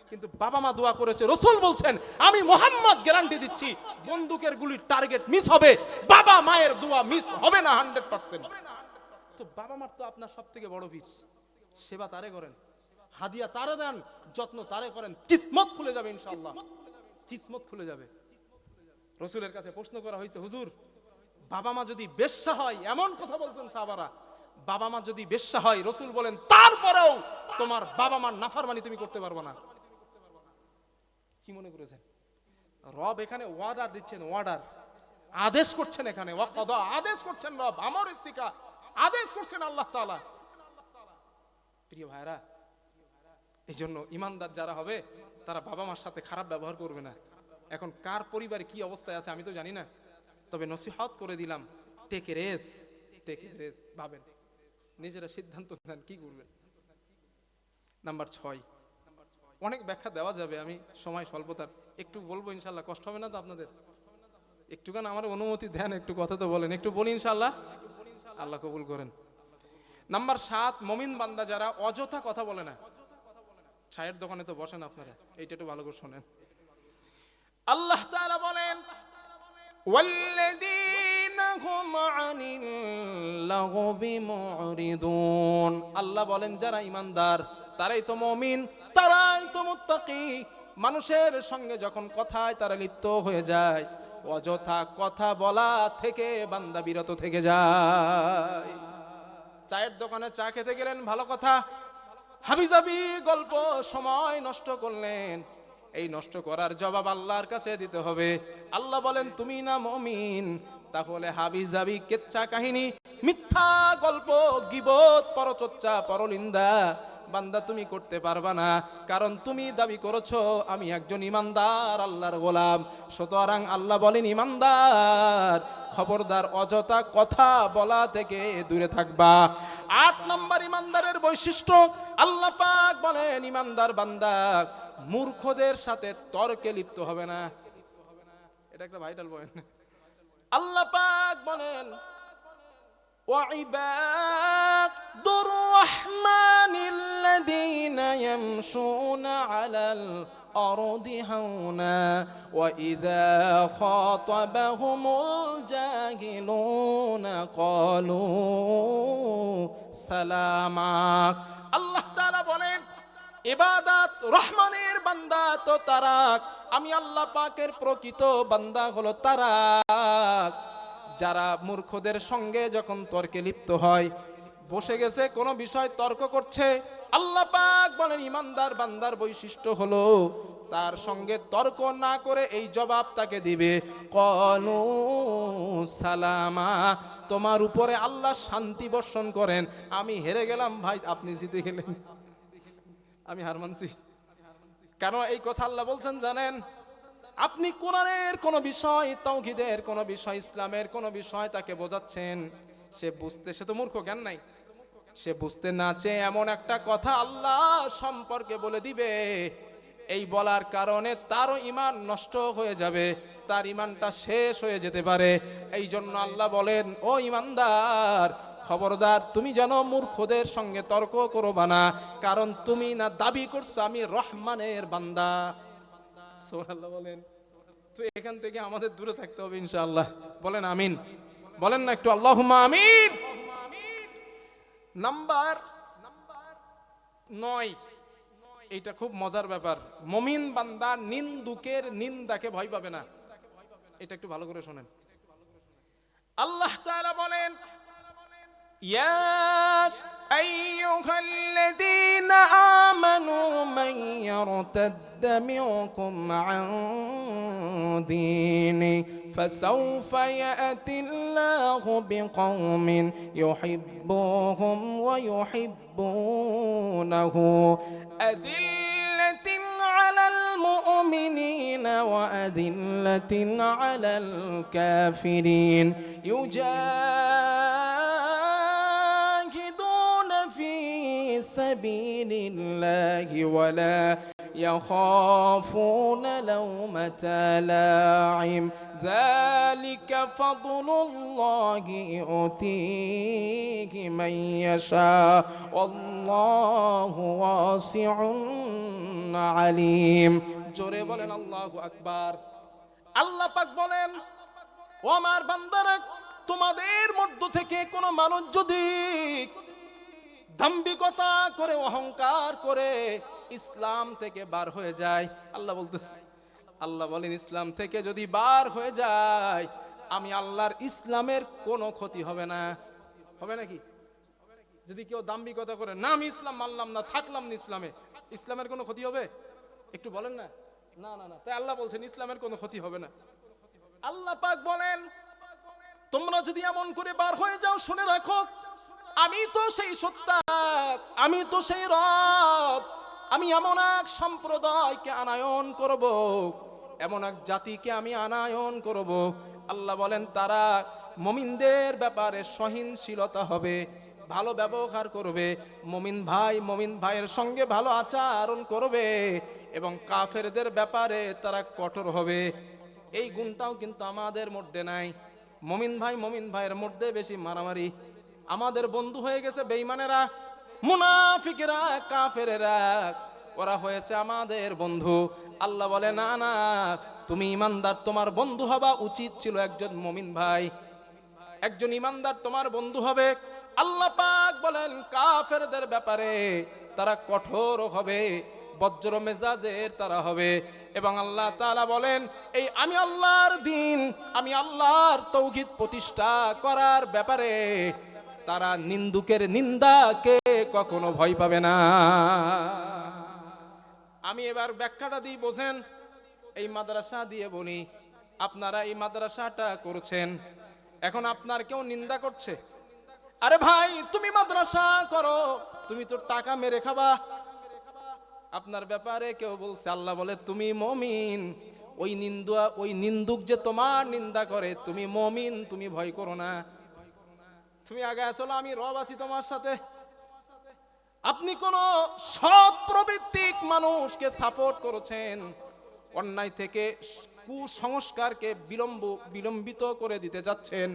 Speaker 1: কিন্তু বাবা মা দোয়া করেছে, রাসূল বলছেন আমি মুহাম্মদ গ্যারান্টি দিচ্ছি, বন্দুকের গুলির টার্গেট মিস হবে, বাবা মায়ের দোয়া মিস হবে না 100%। তো বাবা মার তো আপনার সবথেকে বড় পীর, সেবা তারে করেন, হাদিয়া তারে দেন, যত্ন তারে করেন, কিসমত খুলে যাবে ইনশাআল্লাহ, কিসমত খুলে যাবে। রাসূলের কাছে প্রশ্ন করা হয়েছে, হুজুর বাবা মা যদি বেশ্যা হয়, এমন কথা বলছেন সাহাবারা, বাবা মা যদি বেশ্যা হয়, রাসূল বলেন তারপরেও তোমার বাবা মার নাফরমানি তুমি করতে পারবে না। কি মনে করেছেন? রব এখানে ওয়ার্ডার দিচ্ছেন, ওয়ার্ডার আদেশ করছেন, এখানে ওয়াকদা আদেশ করছেন রব, আমর শিকা আদেশ করছেন আল্লাহ তাআলা। প্রিয় ভাইরা, এই জন্য ইমানদার যারা হবে তারা বাবা মার সাথে খারাপ ব্যবহার করবে না। এখন কার পরিবারে কি অবস্থায় আছে আমি তো জানি না, তবে নসিহত করে দিলাম, টেকে রেস ভাবেন, নিজেরা সিদ্ধান্ত নেন কি করবেন। নাম্বার 6, অনেক ব্যাখ্যা দেওয়া যাবে, আমি সময় স্বল্পতার একটু বলবো ইনশাল্লাহ, কষ্ট হবে না তো আপনাদের? একটুখান আমার অনুমতি দেন, একটু কথা তো বলেন, একটু বলি ইনশাল্লাহ, আল্লাহ কবুল করেন। নাম্বার 7, মুমিন বান্দা যারা অযথা কথা বলে না। চায়ের দোকানে তো বসেন আপনারা, এইটা একটু ভালো করে শোনেন। আল্লাহ তাআলা বলেন, ওয়াল্লাযীনা হুম আনিল লাগবি মুরিদুন। আল্লাহ বলেন যারা ঈমানদার তারাই তো মুমিন, তারাই তো মুত্তাকি। মানুষের সঙ্গে যখন কথায় তারা লিপ্ত হয়ে যায়, অযথা কথা বলা থেকে বান্দা বিরত থেকে যায়। চায়ের দোকানে চা খেতে গেলেন, ভালো কথা, হাবিজাবি গল্প সময় নষ্ট করলেন, এই নষ্ট করার জবাব আল্লাহর কাছে দিতে হবে। আল্লাহ বলেন তুমি না মুমিন, তাহলে হাবিজাবি কেচ্ছা কাহিনী, মিথ্যা গল্প, গীবত, পরচর্চা, পরনিন্দা বান্দা তুমি করতে পারবা না, কারণ তুমি দাবি করেছো আমি একজন ইমানদার আল্লাহর গোলাম। সুতরাং আল্লাহ বলেন ইমানদার খবরদার অযথা কথা বলা থেকে দূরে থাকবা। 8 নম্বর ইমানদারের বৈশিষ্ট্য, আল্লাহ পাক বলেন ইমানদার বান্দা মূর্খদের সাথে তর্কে লিপ্ত হবে না। এটা একটা ভাইটাল পয়েন্ট। আল্লাহ পাক বলেন ওয়াইবাদুর রাহমানিল্লাযীনা ইয়ামশুনা আলাল আরদি হাওনা ওয়া ইযা খাতাবাহুমুল জাহিলুনা ক্বালু সালামা। আল্লাহ তাআলা বলেন ইবাদত রহমানের বান্দা তো তারা, আমি আল্লাহ পাকের প্রকৃত বান্দা হলো তারা যারা মূর্খদের সঙ্গে যখন তর্কে লিপ্ত হয়, বসে গেছে কোনো বিষয় তর্ক করছে, আল্লাহ পাক বলেন ইমানদার বান্দার বৈশিষ্ট্য হলো তার সঙ্গে তর্ক না করে এই জবাব তাকে দিবে, ক্বালু সালামা, তোমার উপরে আল্লাহ শান্তি বর্ষণ করেন। আমি হেরে গেলাম ভাই, আপনি জিতে গেলেন, আমি হার মানছি। কেন এই কথা আল্লাহ বলছেন জানেন? আপনি কোরআনের কোন বিষয়, তাওহীদের কোন বিষয়, ইসলামের কোন বিষয় তাকে বোঝাচ্ছেন, সে বুঝতে, সে তো মূর্খ, জ্ঞান নাই, সে বুঝতে না চেয়ে এমন একটা কথা আল্লাহ সম্পর্কে বলে দিবে, এই বলার কারণে তারও ঈমান নষ্ট হয়ে যাবে, তার ঈমানটা শেষ হয়ে যেতে পারে। এই জন্য আল্লাহ বলেন, ও ঈমানদার, খবরদার তুমি যেন মূর্খদের সঙ্গে তর্ক করবা না, কারণ তুমি না দাবি করছো আমি রহমানের বান্দা। সুবহানাল্লাহ বলেন। তো এখান থেকে আমাদের দূরে থাকতে হবে ইনশাআল্লাহ। বলেন আমিন, বলেন না একটু আল্লাহুম্মা আমিন। নাম্বার 9, এটা খুব মজার ব্যাপার। মুমিন বান্দা নিন্দুকের নিন্দাকে ভয় পাবে না। এটা একটু ভালো করে শোনেন। আল্লাহ তাআলা বলেন, ইয়া আইয়ুহাল্লাযীনা আমানু মান ইয়ারতাদ্দা মিনকুম আন দীনি ফাসাউফা ইয়াতিল্লাহু বিকওমিন ইউহিব্বুহুম ওয়া ইউহিব্বুনাহু আদিল্লাতিন আলাল মুমিনিনা ওয়া আদিল্লাতিন আলাল কাফিরিন سبيل الله ولا يخافون لومة لاعم ذلك فضل الله يؤتيه من يشاء والله واسع عليم জোরে বলেন আল্লাহু আকবার। আল্লাহ পাক বলেন, ও আমার বান্দারা, তোমাদের মধ্য থেকে কোন মানুষ যদি দাম্ভিকতা করে, অহংকার করে ইসলাম থেকে বার হয়ে যায়, আল্লাহ বলতেছে, আল্লাহ বলেন ইসলাম থেকে যদি বার হয়ে যায়, আমি আল্লাহর ইসলামের কোনো ক্ষতি হবে না। হবে নাকি? যদি কেউ দাম্ভিকতা করে, না আমি ইসলাম মানলাম না, থাকলাম না ইসলামে, ইসলামের কোনো ক্ষতি হবে? একটু বলেন না। না না না, তাই আল্লাহ বলছেন ইসলামের কোনো ক্ষতি হবে না। আল্লাহ পাক বলেন, তোমরা যদি এমন করে বার হয়ে যাও, শুনে রাখো, আমি তো সেই সত্তা, আমি তো সেই রব, আমি এমন এক সম্প্রদায়কে আনায়ন করব, এমন এক জাতিকে আমি আনায়ন করব। আল্লাহ বলেন তারা মুমিনদের ব্যাপারে সহিংসীলতা হবে, ভালো ব্যবহার করবে, মুমিন ভাইয়ের সঙ্গে ভালো আচরণ করবে, এবং কাফেরদের ব্যাপারে তারা কঠোর হবে। এই গুণটাও কিন্তু আমাদের মধ্যে নাই। মুমিন ভাইয়ের মধ্যে বেশি মারামারি। আমাদের বন্ধু হয়ে গেছে বেঈমানেরা, মুনাফিকেরা, কাফেরেরা, ওরা হয়েছে আমাদের বন্ধু। আল্লাহ বলে, না না, তুমি ইমানদার, তোমার বন্ধু হবা উচিত ছিল একজন মুমিন ভাই, একজন ইমানদার তোমার বন্ধু হবে। আল্লাহ পাক বলেন কাফেরদের ব্যাপারে তারা কঠোর হবে, বজ্র মেজাজের তারা হবে। এবং আল্লাহ তাআলা বলেন, এই আমি আল্লাহর দ্বীন, আমি আল্লাহর তাওহীদ প্রতিষ্ঠা করার ব্যাপারে তারা নিন্দুকের নিন্দাকে কখনো ভয় পাবে না। আমি এবার ব্যাখ্যাটা দিই, বোঝেন। এই মাদ্রাসা দিয়ে বলি, আপনারা এই মাদ্রাসাটা করছেন, এখন আপনার কেউ নিন্দা করছে, আরে ভাই তুমি মাদ্রাসা করো, তুমি তো টাকা মেরে খাবা। আপনার ব্যাপারে কেউ বলছে, আল্লাহ বলে তুমি মুমিন, ওই নিন্দুক যে তোমার নিন্দা করে, তুমি মুমিন, তুমি ভয় করো না, তুমি আগে আসলে আমি রব আছি তোমার সাথে। আপনি কোন সৎ প্রবৃত্তিক মানুষকে সাপোর্ট করেছেন, অন্যায় থেকে কুসংস্কারকে বিলম্বিত করে দিতে যাচ্ছেন,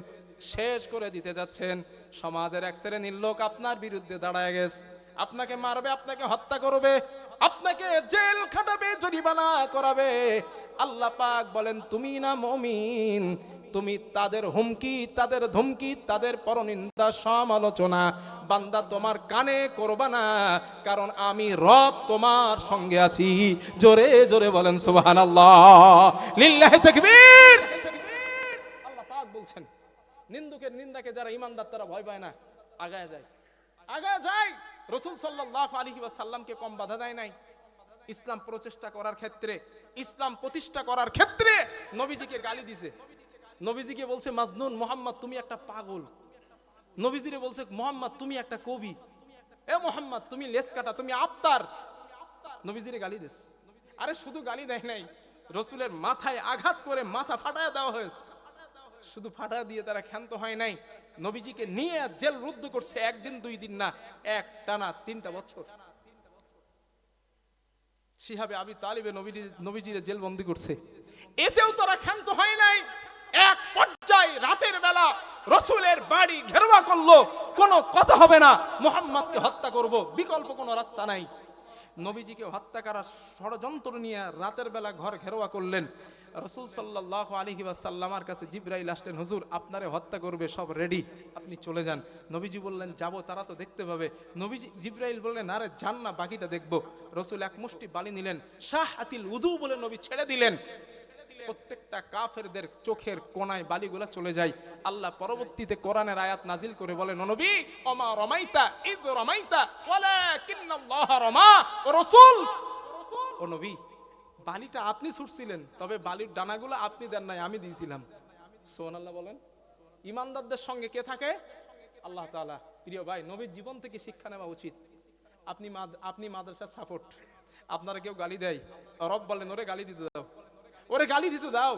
Speaker 1: শেষ করে দিতে যাচ্ছেন। সমাজের এক শ্রেণীর লোক আপনার বিরুদ্ধে দাঁড়ায় গেছে, আপনাকে মারবে, আপনাকে হত্যা করবে, আপনাকে জেল খাটাবে, জরিমানা করাবে। আল্লাহ পাক বলেন তুমি না মুমিন, তুমি তাদের হুমকি, তাদের ধমকি, তাদের পরনিন্দা, সমালোচনা বান্দা তোমার কানে করবা না, কারণ আমি রব তোমার সঙ্গে আছি। জোরে জোরে বলেন সুবহানাল্লাহ, লিল্লাহি তাকবীর। আল্লাহ পাক বলছেন, নিন্দুকের নিন্দাকে যারা ঈমানদার তারা ভয় পায় না, আগায় যায়, আগায় যায়। রাসূল সাল্লাল্লাহু আলাইহি ওয়াসাল্লামকে কম বাধা দেয় নাই ইসলাম প্রতিষ্ঠা করার ক্ষেত্রে, ইসলাম প্রতিষ্ঠা করার ক্ষেত্রে নবীজিকে গালি দিছে। নবীজিকে বলছে মাজনুন, মোহাম্মদ তুমি একটা পাগল। নবীজিরে বলছে মোহাম্মদ তুমি একটা কবি, এ মোহাম্মদ তুমি লেস কাটা, তুমি আফতার। নবীজিরে গালি দিস। আরে শুধু গালি দেয় নাই, রসুলের মাথায় আঘাত করে মাথা ফাটায় দেওয়া হয়েছে। শুধু ফাটা দিয়ে তারা ক্ষান্ত হয় নাই, নবীজিকে নিয়ে জেল রুদ্ধ করছে, একদিন দুই দিন না, এক টানা 3টা বছর। শিহাবে আবি তালিবে নবীজিরে জেল বন্দী করছে, এতেও তারা ক্ষান্ত হয় নাই। এক পর্যায়ে রাতের বেলা রসুলের বাড়ি ঘেরোয়া করলো, কোনো কথা হবে না, মুহাম্মদকে হত্যা করব, বিকল্প কোনো রাস্তা নাই। নবীজিকে হত্যা করার ষড়যন্ত্র নিয়ে রাতের বেলা ঘর ঘেরোয়া করলেন। রাসূল সাল্লাল্লাহু আলাইহি ওয়াসাল্লামের কাছে জিবরাইল আসলেন, হুজুর আপনারে হত্যা করবে, সব রেডি, আপনি চলে যান। নবীজি বললেন যাব, তারা তো দেখতে পাবে। নবীজি জিবরাইল বললেন আরে যান না, বাকিটা দেখবো। রাসূল এক মুষ্টি বালি নিলেন, শাহাতিল উযু বলে নবী ছেড়ে দিলেন। প্রত্যেকটা কাফেরদের চোখের কোণায় বালিগুলা চলে যায়। আল্লাহ পরবর্তীতে কোরআনের আয়াত নাজিল করে বলেন, ও নবী ওমা রমাইতা ইদ রমাইতা ওয়ালাকিন্নাল্লাহ রমা। ও রাসূল, ও নবী বালিটা আপনি ছুটছিলেন, তবে বালির ডানাগুলো আপনি দেন নাই, আমি দিয়েছিলাম। সুবহানাল্লাহ বলেন। ঈমানদারদের সঙ্গে কে থাকে? আল্লাহ তাআলা। প্রিয় ভাই, নবীর জীবন থেকে শিক্ষা নেওয়া উচিত। আপনি মাদ্রাসার সাপোর্ট, আপনারা কেউ গালি দেয়, রব বলেন ওরে গালি দিতে দাও, ওরে গালি দিতে দাও।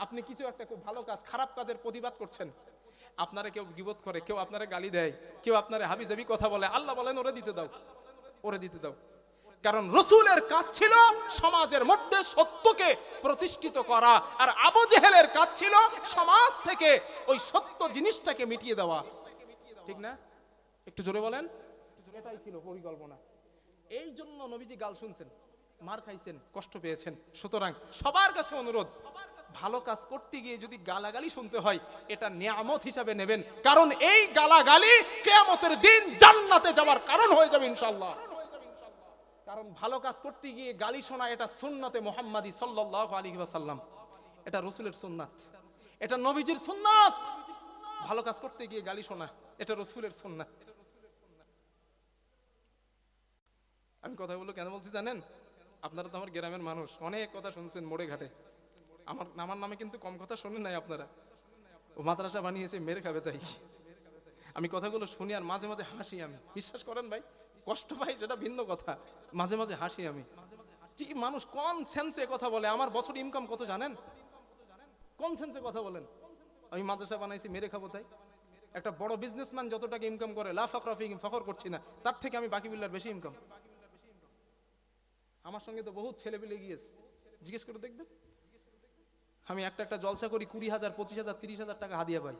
Speaker 1: আপনি কিছু একটা খুব ভালো কাজ, খারাপ কাজের প্রতিবাদ করছেন, আপনারা কেউ গীবত করে, কেউ আপনারা গালি দেয়, কেউ আপনারা হাবিজাবি কথা বলে, আল্লাহ বলেন ওরে দিতে দাও, ওরে দিতে দাও। কারণ রসুলের কাজ ছিল সমাজের মধ্যে সত্যকে প্রতিষ্ঠিত করা, আর আবু জেহেলের কাজ ছিল সমাজ থেকে ওই সত্য জিনিসটাকে মিটিয়ে দেওয়া। ঠিক না? একটু জোরে বলেন। এটাই ছিল পরিকল্পনা। এই জন্য নবীজি গাল শুনছেন, মার খাইছেন, কষ্ট পেয়েছেন। সুতরাং সবার কাছে অনুরোধ, ভালো কাজ করতে গিয়ে যদি গালাগালি শুনতে হয়, এটা নিয়ামত হিসাবে নেবেন, কারণ এই গালাগালি কিয়ামতের দিন জান্নাতে যাওয়ার কারণ হয়ে যাবে ইনশাআল্লাহ। কারণ ভালো কাজ করতে গিয়ে গালি শোনা এটা সুন্নতে মুহাম্মাদি সাল্লাল্লাহু আলাইহি ওয়াসাল্লাম, এটা রাসূলের সুন্নাত, এটা নবীজির সুন্নাত। ভালো কাজ করতে গিয়ে গালি শোনা এটা রাসূলের সুন্নাত। আমি কথাগুলো কেন বলছি জানেন? আপনারা তো আমার গ্রামের মানুষ, অনেক কথা শুনছেন মোড়ে ঘাটে। আমার নামে কিন্তু কম কথা শোনেন নাই আপনারা। ও মাদ্রাসা বানিয়েছে মেরে খাবে তাই। আমি কথাগুলো শুনি আর মাঝে মাঝে হাসি। আমি বিশ্বাস করেন ভাই, কষ্ট পাই সেটা ভিন্ন কথা, মাঝে মাঝে হাসি আমি। মানুষ কোন সেন্সে কথা বলে, আমার বছর ইনকাম কত জানেন? কোন সেন্সে কথা বলেন? আমি মাদ্রাসা বানাইছি মেরে খাবো তাই? একটা বড় বিজনেসম্যান যত টাকা ইনকাম করে, লা ফাকরা ফিহি, ফখর করছি না, তার থেকে আমি বাকি বিল্লার বেশি ইনকাম। আমার সঙ্গে তো বহুত ছেলে পেলে গিয়েছে, জিজ্ঞেস করে দেখবেন। আমি একটা জলসা করি 20,000, 25,000, 30,000 টাকা হাদিয়া পাই।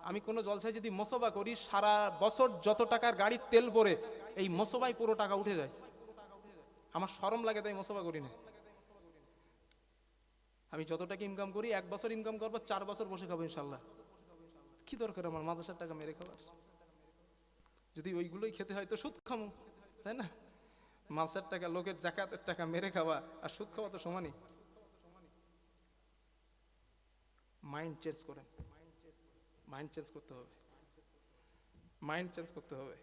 Speaker 1: আমি কোনো জলসায় যদি মোসবা করি, সারা বছর যত টাকার গাড়ির তেল পরে এই মোসবাই পুরো টাকা উঠে যায়। আমার শরম লাগে তাই মোসবা করি না। আমি যত টাকা ইনকাম করি, 1 বছর ইনকাম করবো, 4 বছর বসে খাবো ইনশাল্লাহ। কি দরকার আমার মাদ্রাসার টাকা মেরে খাবার? যদি ওইগুলোই খেতে হয় তো সুদ খামো, তাই না? মাদ্রাসার টাকা, লোকের যাকাতের টাকা মেরে খাওয়া আর সুদ খাওয়া তো সমানই। মাইন্ড চেঞ্জ করেন, মাইন্ড চেঞ্জ করতে হবে, মাইন্ড চেঞ্জ করতে হবে।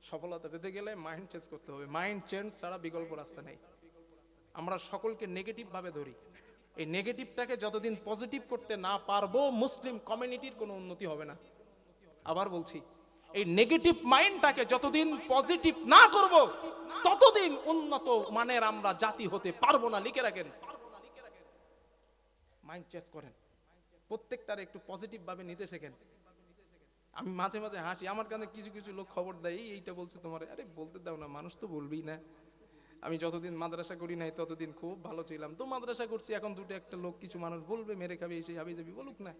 Speaker 1: সফলতা পেতে গেলে মাইন্ড চেঞ্জ করতে হবে। মাইন্ড চেঞ্জ ছাড়া বিকল্প রাস্তা নেই। আমরা সকলকে নেগেটিভ ভাবে ধরি, এই নেগেটিভটাকে যতদিন পজিটিভ করতে না পারবো, মুসলিম কমিউনিটির কোনো উন্নতি হবে না। আবার বলছি, এই নেগেটিভ মাইন্ডটাকে যতদিন পজিটিভ না করব, ততদিন উন্নত মানের আমরা জাতি হতে পারবো না। লিখে রাখেন, মাইন্ড চেঞ্জ করেন, প্রত্যেকটার একটু পজিটিভ ভাবে নিতে শেখেন। আমি মাঝে মাঝে হাসি, আমার কাছে কিছু কিছু লোক খবর দেয়, এইটা বলছে তোমার, আরে বলতে দাও না, মানুষ তো বলবেই না। আমি যতদিন মাদ্রাসা করি নাই ততদিন খুব ভালো ছিলাম, তো মাদ্রাসা করছি, এখন দুটো একটা লোক কিছু মানুষ বলবে, মেরে খাবে, এসে হাবি যাবি, বলুক না,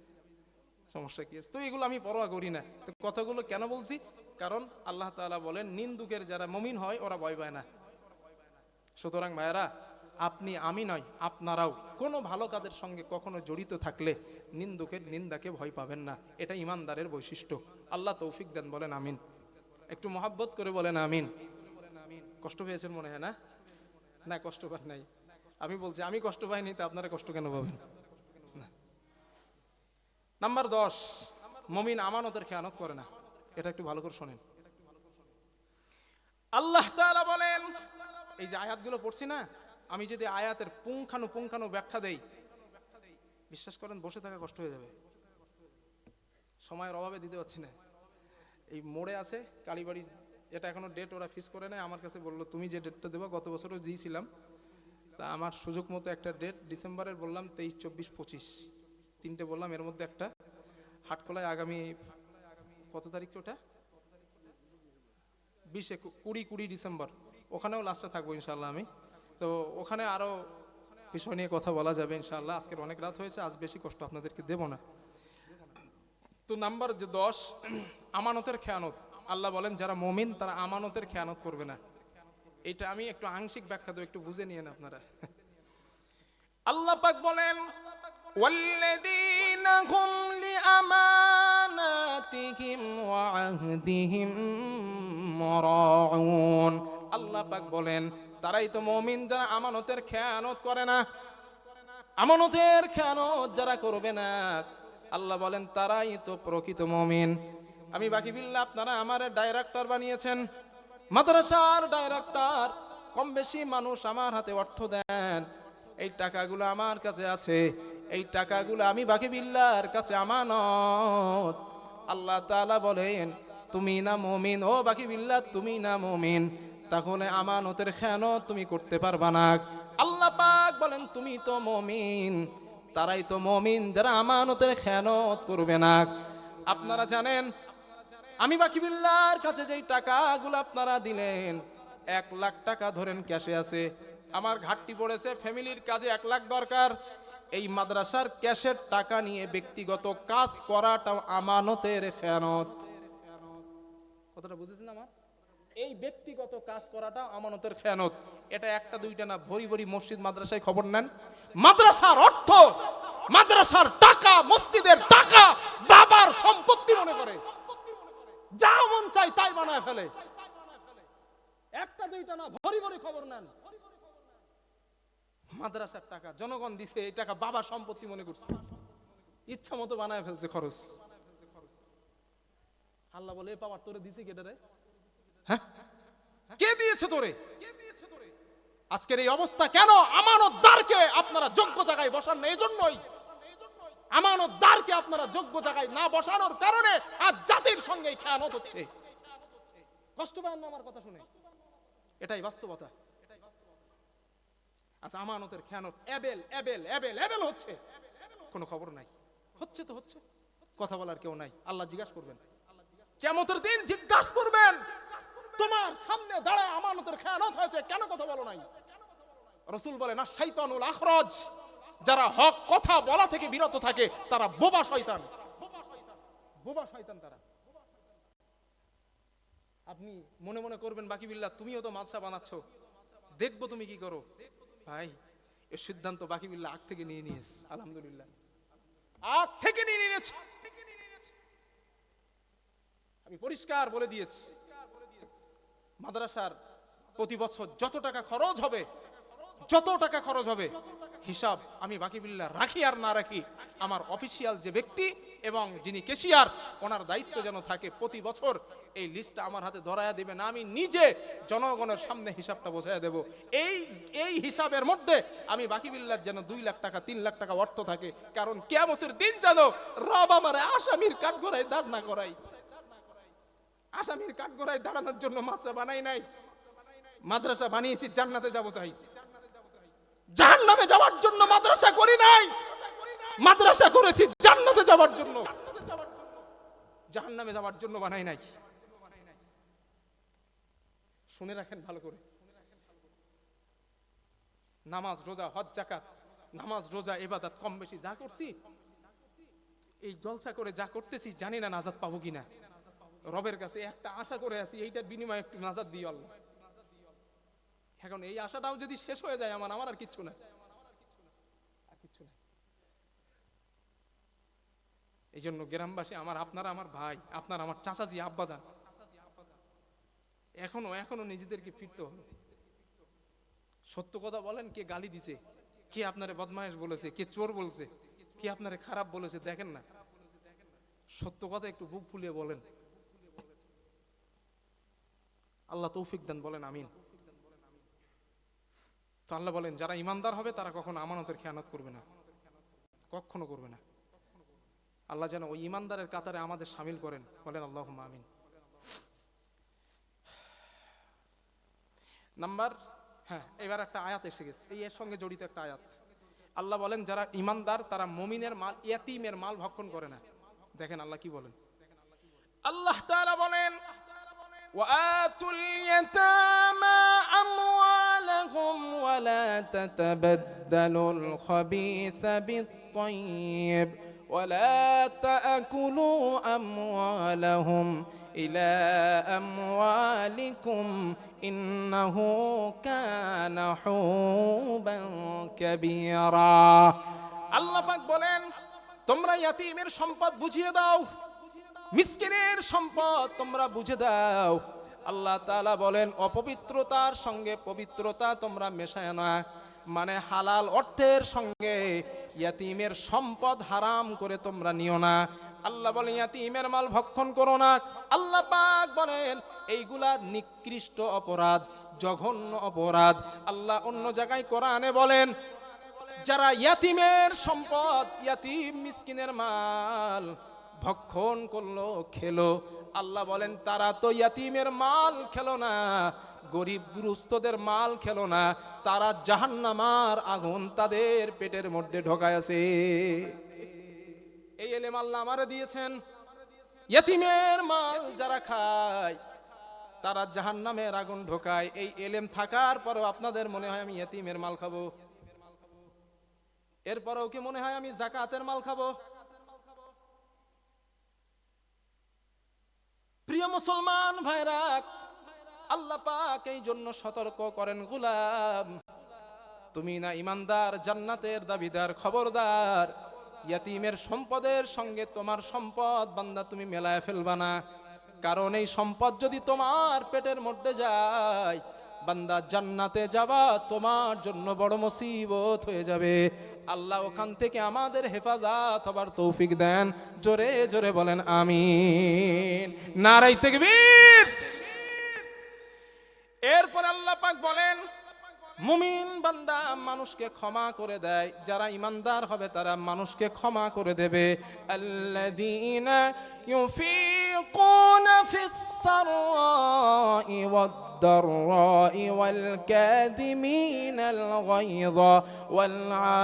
Speaker 1: সমস্যা কি আছে? তো এগুলো আমি পরোয়া করি না। তো কথাগুলো কেন বলছি? কারণ আল্লাহ তাআলা বলেন নিন্দুকের যারা মুমিন হয় ওরা ভয় পায় না। সুতরাং ভাইয়েরা, আপনি, আমি নয়, আপনারাও কোনো ভালো কাজের সঙ্গে কখনো জড়িত থাকলে নিন্দুকের নিন্দাকে ভয় পাবেন না। এটা ইমানদারের বৈশিষ্ট্য। আল্লাহ তৌফিক দেন, বলেন আমিন। একটু মহাব্বত করে বলেন আমিন। কষ্ট পেয়েছেন মনে হয় না? না কষ্ট পান নাই। আমি বলছি আমি কষ্ট পাইনি, তা আপনারা কষ্ট কেন পাবেন? নাম্বার 10, মুমিন আমানতের খেয়ানত করে না। এটা একটু ভালো করে শোনেন। আল্লাহ তাআলা বলেন, এই যে আয়াতগুলো পড়ছি না, আমি যদি আয়াতের পুঙ্খানু ব্যাখ্যা দেই, বিশ্বাস করেন বসে থাকা কষ্ট হয়ে যাবে। সময়ের অভাবে দিতে পারছি না। এই মোড়ে আছে কালীবাড়ি, এটা এখনো ডেট ওরা ফিক্স করে নেয়। আমার কাছে বললো তুমি যে ডেটটা দেবো, গত বছরও দিয়েছিলাম, তা আমার সুযোগ মতো একটা ডেট ডিসেম্বরের বললাম, 23, 24, 25 তিনটে বললাম, এর মধ্যে একটা হাটখোলায় আগামী কত তারিখ ওটা 20 ডিসেম্বর, ওখানেও লাস্টে থাকবো ইনশাল্লাহ আমি। তো ওখানে আরো বিষয় নিয়ে কথা বলা যাবে ইনশাল্লাহ। আজকের অনেক রাত হয়েছে, আজ বেশি কষ্ট আপনাদেরকে দেব না। তো নাম্বার 10, আমানতের খেয়ানত। আল্লাহ বলেন যারা মুমিন তারা আমানতের খেয়ানত করবে না। এটা আমি একটু আংশিক ব্যাখ্যা দেব, একটু বুঝে নিয়েন আপনারা। আল্লাহ পাক বলেন ওয়াল্লাযীনা হুম লিআমানাতিহিম ওয়া আহদিহিম মুরাউন। আল্লাহ পাক বলেন তারাই তো মুমিন যারা আমানতের খেয়ানত করে না। আমানতের খেয়ানত যারা করবে না, আল্লাহ বলেন তারাই তো প্রকৃত মুমিন। আমি বাকি বিল্লাহ, আপনারা আমার ডাইরেক্টর বানিয়েছেন, মাদ্রাসার ডাইরেক্টর। কম বেশি মানুষ আমার হাতে অর্থ দেন, এই টাকাগুলো আমার কাছে আছে, এই টাকাগুলো আমি বাকি বিল্লাহর কাছে আমানত। আল্লাহ তাআলা বলেন তুমি না মুমিন, ও বাকি বিল্লাহ তুমি না মুমিন, তাহলে আমানতের খেয়ানত তুমি করতে পারবা না। আল্লাহ পাক বলেন তুমি তো মুমিন, তারাই তো মুমিন যারা আমানতের খেয়ানত করবে না। আপনারা জানেন আমি বাকি বিল্লাহর কাছে যেই টাকাগুলো আপনারা দিলেন, 1 লাখ টাকা ধরেন ক্যাশে আছে, আমার ঘাটতি পড়েছে, ফ্যামিলির কাজে 1 লাখ দরকার। এই মাদ্রাসার ক্যাশের টাকা নিয়ে ব্যক্তিগত কাজ করাটাও আমানতের খেয়ানত। কথাটা বুঝেছেন আমার? এই ব্যক্তিগত কাজ করাটা আমানতের খেয়ানত। এটা একটা দুইটা না, ভরি ভরি মসজিদ মাদ্রাসায় খবর নেন, মাদ্রাসার অর্থ, মাদ্রাসার টাকা, মসজিদের টাকা বাবার সম্পত্তি মনে করে যা মন চাই তাই বানায় ফেলে। একটা দুইটা না, ভরি ভরি খবর নেন। মাদ্রাসার টাকা জনগণ দিছে, এই টাকা বাবার সম্পত্তি মনে করছে, ইচ্ছা মতো বানায় ফেলছে খরচ। আল্লাহ বলে এ পাওয়ার তোরে দিছে কেডা রে? হ্যাঁ, কে দিয়েছে তোরে? আজকের এই অবস্থা কেন? আমানতদারকে আপনারা যোগ্য জায়গায় বসান না। এজন্যই আমানতদারকে আপনারা যোগ্য জায়গায় না বসানোর কারণে আজ জাতির সঙ্গে খেয়ানত হচ্ছে। কষ্ট পান না আমার কথা শুনে? এটাই বাস্তবতা। আচ্ছা, আমানতের খেয়ানত এবেল এবেল এবেল এবেল হচ্ছে, কোনো খবর নাই। হচ্ছে তো হচ্ছে, কথা বলার কেউ নাই। আল্লাহ জিজ্ঞাসা করবেন, কিয়ামতের দিন জিজ্ঞাসা করবেন, তোমার সামনে দাঁড়ায় আমানতের খেয়ানত হয়েছে, কেন কথা বলো নাই? রাসূল বলেন না শাইতানুল আখরাজ, যারা হক কথা বলা থেকে বিরত থাকে তারা বোবা শয়তান। বোবা শয়তান তারা। আপনি মনে মনে করবেন বাকি বিল্লাহ তুমিও তো মাদ্রাসা বানাচ্ছ, দেখবো তুমি কি করো। ভাই, এর সিদ্ধান্ত বাকি বিল্লাহ আগ থেকে নিয়ে নিয়েছে। আলহামদুলিল্লাহ, আগ থেকে নিয়ে নিয়েছে। আমি পরিষ্কার বলে দিয়েছি, মাদ্রাসার প্রতি বছর যত টাকা খরচ হবে হিসাব আমি বাকি বিল্লাহ রাখি আর না রাখি, আমার অফিসিয়াল যে ব্যক্তি এবং যিনি ক্যাশিয়ার ওনার দায়িত্ব যেন থাকে প্রতি বছর এই লিস্টটা আমার হাতে ধরায়া দিবে না, আমি নিজে জনগণের সামনে হিসাবটা বোঝায়া দেব। এই হিসাবের মধ্যে আমি বাকি বিল্লাহ যেন 2 লাখ টাকা 3 লাখ টাকা অর্থ থাকে, কারণ কিয়ামতের দিন যেন রব আমারে আসামির কাঠগড়ায় দাঁড় না করাই। আসামির কাঠগড়ায় দাঁড়ানোর জন্য মাদ্রাসা বানাই নাই, মাদ্রাসা বানিয়েছি জান্নাতে যাব তাই। জাহান্নামে যাওয়ার জন্য মাদ্রাসা করি নাই, মাদ্রাসা করেছি জান্নাতে যাওয়ার জন্য। জাহান্নামে যাওয়ার জন্য বানাই নাই। শুনে রাখেন ভালো করে, নামাজ রোজা হজ যাকাত, নামাজ রোজা ইবাদত কম বেশি যা করছি, এই জলসা করে যা করতেছি জানি না নাজাত পাবো কিনা। রবের কাছে একটা আশা করে আছি, এইটার বিনিময়ে একটু নাজাত দিও আল্লাহ। এখন এই আশাটাও যদি শেষ হয়ে যায় আমার আর কিচ্ছু না, আর কিচ্ছু না। এই জন্য গ্রামবাসী আমার, আপনারা আমার ভাই, আপনারা আমার চাচাজি আব্বাজান, এখনো এখনো নিজেদেরকে ফিরতে হবে। সত্য কথা বলেন, কে গালি দিছে, কে আপনারে বদমাইশ বলেছে, কে চোর বলছে, কে আপনারে খারাপ বলেছে, দেখেন না। সত্য কথা একটু বুক ফুলিয়ে বলেন। আল্লাহ তৌফিক দেন, বলেন আমিন। তো আল্লাহ বলেন যারা ইমানদার হবে তারা কখনো আমানতের খেয়ানত করবে না, কখনো করবে না। আল্লাহ যেন ওই ইমানদারের কাতারে আমাদের শামিল করেন, বলেন আল্লাহুম্মা আমিন। নাম্বার, হ্যাঁ, এবার একটা আয়াত এসে গেছে, এই এর সঙ্গে জড়িত একটা আয়াত। আল্লাহ বলেন যারা ইমানদার তারা মুমিনের মাল, ইয়াতীমের মাল ভক্ষণ করে না। দেখেন আল্লাহ কি বলেন। আল্লাহ তাআলা বলেন وآتوا اليتامى أموالهم ولا تتبدلوا الخبيث بالطيب ولا تأكلوا أموالهم إلى أموالكم إنه كان حوبا كبيرا। আল্লাহ পাক বলেন তোমরা ইয়াতীমের সম্পদ বুঝিয়ে দাও, মিসকিনের সম্পদ তোমরা বুঝে দাও। আল্লাহ তাআলা বলেন অপবিত্রতার সঙ্গে পবিত্রতা তোমরা মেশায় না, মানে হালাল অর্থের সঙ্গে ইয়াতীমের সম্পদ হারাম করে তোমরা নিও না। আল্লাহ বলেন ইয়াতীমের মাল ভক্ষণ করো না। আল্লাহ পাক বলেন এইগুলা নিকৃষ্ট অপরাধ, জঘন্য অপরাধ। আল্লাহ অন্য জায়গায় কোরআনে বলেন যারা ইয়াতীমের সম্পদ, ইয়াতীম মিসকিনের মাল ভক্ষণ করলো, খেলো, আল্লাহ বলেন তারা তো ইয়াতীমের মাল খেলো না, গরিব দুস্থদের মাল খেলো না, তারা জাহান্নামার আগুন তাদের পেটের মধ্যে ঢোকায় আছে। এই এলেম আল্লাহ আমারে দিয়েছেন। ইয়াতীমের মাল যারা খায় তারা জাহান্নামের আগুন ঢোকায়। এই এলেম থাকার পরেও আপনাদের মনে হয় আমি ইয়াতীমের মাল খাবো? এরপরেও কি মনে হয় আমি যাকাতের মাল খাবো? প্রিয় মুসলমান ভাইরা, আল্লাহ পাক এই জন্য সতর্ক করেন গোলাম তুমি না ইমানদার, জান্নাতের দাবিদার, খবরদার ইয়াতীমের সম্পদের সঙ্গে তোমার সম্পদ বান্দা তুমি মেলায় ফেলবা না। কারণ এই সম্পদ যদি তোমার পেটের মধ্যে যায় বান্দা জান্নাতে যাবা তোমার জন্য বড় মুসিবত হয়ে যাবে। আল্লাহ ওখান থেকে আমাদের হেফাজত হবার তৌফিক দেন। জোরে জোরে বলেন আমিন, নারাই তাকবীর। এরপর আল্লাহ পাক বলেন মুমিন বান্দা মানুষকে ক্ষমা করে দেয়, যারা ইমানদার হবে তারা মানুষকে ক্ষমা করে দেবে। আল্লাযীনা ইউফিকুনা ফিস সাররাই ওয়াদ-দাররাই ওয়াল কাযিমিনাল গায়যা ওয়াল